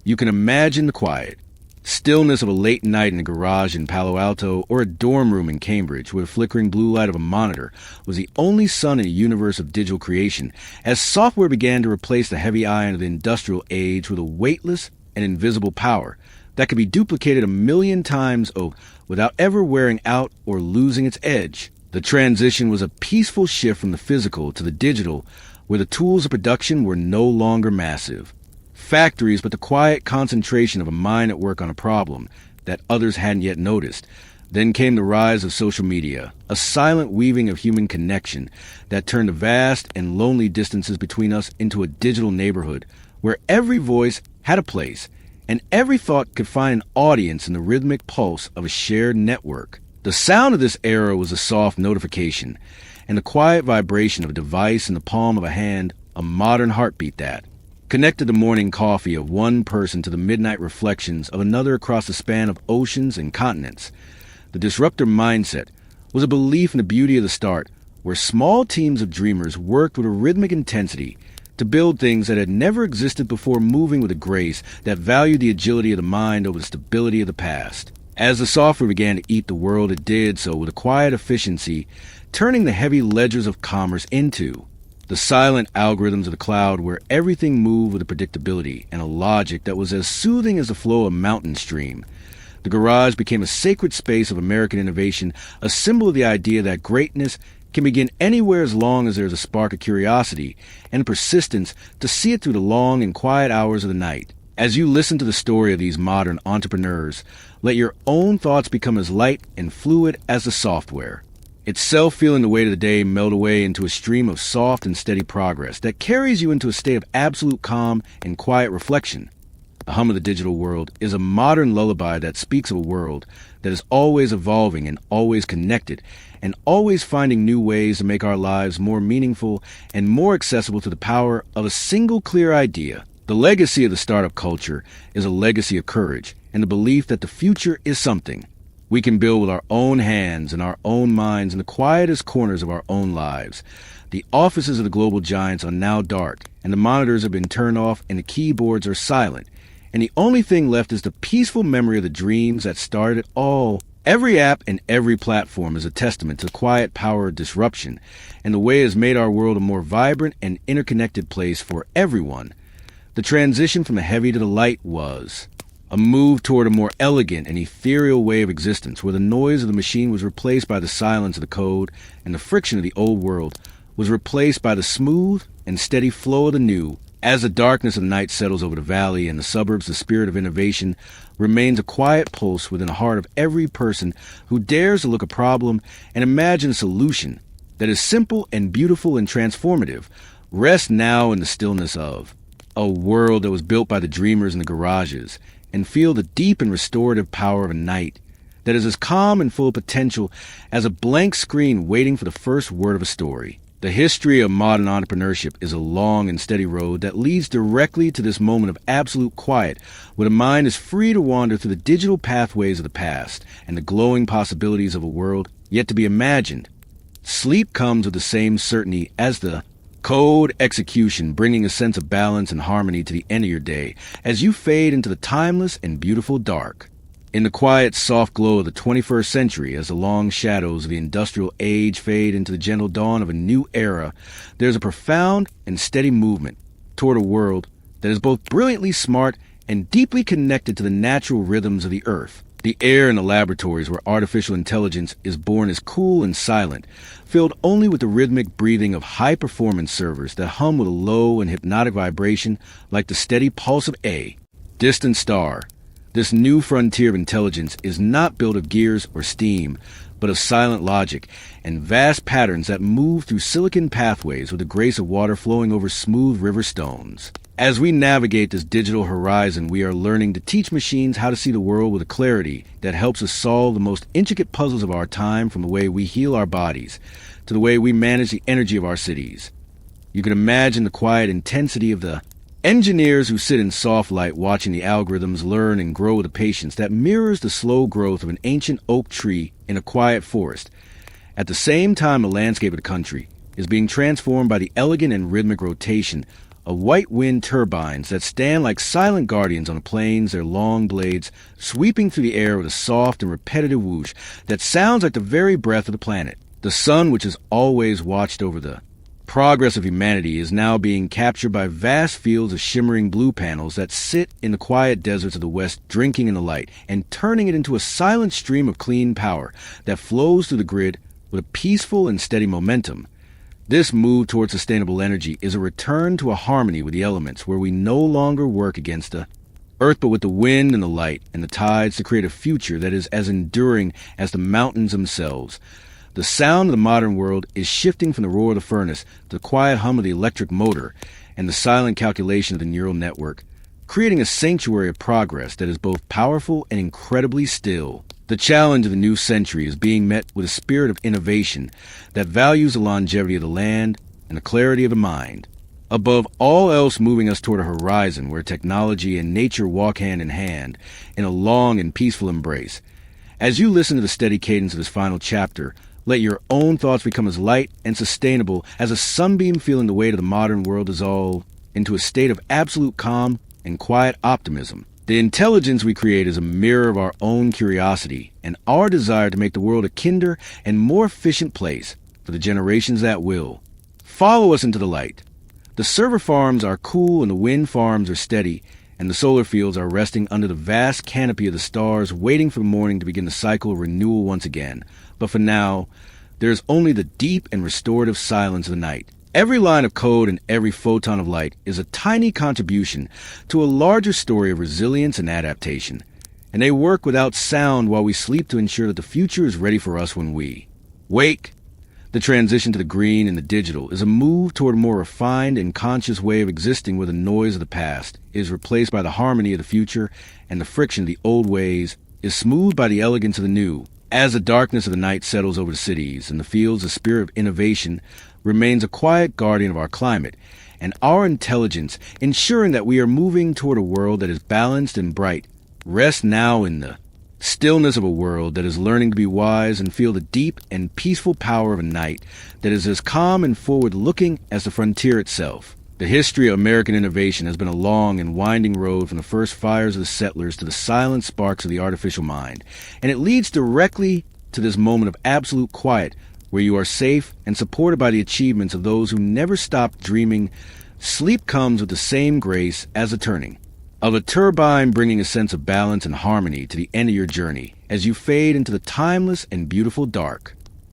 You can imagine the quiet stillness of a late night in a garage in Palo Alto, or a dorm room in Cambridge, where the flickering blue light of a monitor was the only sun in a universe of digital creation, as software began to replace the heavy iron of the industrial age with a weightless and invisible power that could be duplicated 1,000,000 times without ever wearing out or losing its edge. The transition was a peaceful shift from the physical to the digital, where the tools of production were no longer massive factories, but the quiet concentration of a mind at work on a problem that others hadn't yet noticed. Then came the rise of social media, a silent weaving of human connection that turned the vast and lonely distances between us into a digital neighborhood, where every voice had a place and every thought could find an audience in the rhythmic pulse of a shared network. The sound of this era was a soft notification and the quiet vibration of a device in the palm of a hand, a modern heartbeat that connected the morning coffee of one person to the midnight reflections of another across the span of oceans and continents. The disruptor mindset was a belief in the beauty of the start, where small teams of dreamers worked with a rhythmic intensity to build things that had never existed before, moving with a grace that valued the agility of the mind over the stability of the past. As the software began to eat the world, it did so with a quiet efficiency, turning the heavy ledgers of commerce into the silent algorithms of the cloud, where everything moved with a predictability and a logic that was as soothing as the flow of a mountain stream. The garage became a sacred space of American innovation, a symbol of the idea that greatness can begin anywhere as long as there is a spark of curiosity and persistence to see it through the long and quiet hours of the night. As you listen to the story of these modern entrepreneurs, let your own thoughts become as light and fluid as the software itself, feeling the weight of the day melt away into a stream of soft and steady progress that carries you into a state of absolute calm and quiet reflection. The hum of the digital world is a modern lullaby that speaks of a world that is always evolving and always connected and always finding new ways to make our lives more meaningful and more accessible to the power of a single clear idea. The legacy of the startup culture is a legacy of courage and the belief that the future is something we can build with our own hands and our own minds in the quietest corners of our own lives. The offices of the global giants are now dark, and the monitors have been turned off and the keyboards are silent, and the only thing left is the peaceful memory of the dreams that started it all. Every app and every platform is a testament to the quiet power of disruption, and the way it has made our world a more vibrant and interconnected place for everyone. The transition from the heavy to the light was a move toward a more elegant and ethereal way of existence, where the noise of the machine was replaced by the silence of the code, and the friction of the old world was replaced by the smooth and steady flow of the new. As the darkness of the night settles over the valley and the suburbs, the spirit of innovation remains a quiet pulse within the heart of every person who dares to look a problem and imagine a solution that is simple and beautiful and transformative. Rest now in the stillness of a world that was built by the dreamers in the garages, and feel the deep and restorative power of a night that is as calm and full of potential as a blank screen waiting for the first word of a story. The history of modern entrepreneurship is a long and steady road that leads directly to this moment of absolute quiet, where the mind is free to wander through the digital pathways of the past and the glowing possibilities of a world yet to be imagined. Sleep comes with the same certainty as the code execution, bringing a sense of balance and harmony to the end of your day as you fade into the timeless and beautiful dark. In the quiet, soft glow of the 21st century, as the long shadows of the industrial age fade into the gentle dawn of a new era, there's a profound and steady movement toward a world that is both brilliantly smart and deeply connected to the natural rhythms of the earth. The air in the laboratories where artificial intelligence is born is cool and silent, filled only with the rhythmic breathing of high-performance servers that hum with a low and hypnotic vibration like the steady pulse of a distant star. This new frontier of intelligence is not built of gears or steam, but of silent logic and vast patterns that move through silicon pathways with the grace of water flowing over smooth river stones. As we navigate this digital horizon, we are learning to teach machines how to see the world with a clarity that helps us solve the most intricate puzzles of our time, from the way we heal our bodies to the way we manage the energy of our cities. You can imagine the quiet intensity of the engineers who sit in soft light watching the algorithms learn and grow with a patience that mirrors the slow growth of an ancient oak tree in a quiet forest. At the same time, the landscape of the country is being transformed by the elegant and rhythmic rotation of white wind turbines that stand like silent guardians on the plains, their long blades sweeping through the air with a soft and repetitive whoosh that sounds like the very breath of the planet. The sun, which has always watched over the progress of humanity, is now being captured by vast fields of shimmering blue panels that sit in the quiet deserts of the west, drinking in the light and turning it into a silent stream of clean power that flows through the grid with a peaceful and steady momentum. This move toward sustainable energy is a return to a harmony with the elements, where we no longer work against the earth but with the wind and the light and the tides to create a future that is as enduring as the mountains themselves. The sound of the modern world is shifting from the roar of the furnace to the quiet hum of the electric motor and the silent calculation of the neural network, creating a sanctuary of progress that is both powerful and incredibly still. The challenge of the new century is being met with a spirit of innovation that values the longevity of the land and the clarity of the mind, above all else moving us toward a horizon where technology and nature walk hand in hand in a long and peaceful embrace. As you listen to the steady cadence of this final chapter, let your own thoughts become as light and sustainable as a sunbeam feeling the weight of the modern world dissolve into a state of absolute calm and quiet optimism. The intelligence we create is a mirror of our own curiosity and our desire to make the world a kinder and more efficient place for the generations that will follow us into the light. The server farms are cool and the wind farms are steady, and the solar fields are resting under the vast canopy of the stars, waiting for the morning to begin the cycle of renewal once again. But for now, there is only the deep and restorative silence of the night. Every line of code and every photon of light is a tiny contribution to a larger story of resilience and adaptation, and they work without sound while we sleep to ensure that the future is ready for us when we wake. The transition to the green and the digital is a move toward a more refined and conscious way of existing, where the noise of the past is replaced by the harmony of the future and the friction of the old ways is smoothed by the elegance of the new. As the darkness of the night settles over the cities and the fields, the spirit of innovation remains a quiet guardian of our climate and our intelligence, ensuring that we are moving toward a world that is balanced and bright, Rest now in the stillness of a world that is learning to be wise, and feel the deep and peaceful power of a night that is as calm and forward-looking as the frontier itself. The history of American innovation has been a long and winding road from the first fires of the settlers to the silent sparks of the artificial mind, and it leads directly to this moment of absolute quiet where you are safe and supported by the achievements of those who never stopped dreaming. Sleep comes with the same grace as the turning of a turbine, bringing a sense of balance and harmony to the end of your journey as you fade into the timeless and beautiful dark.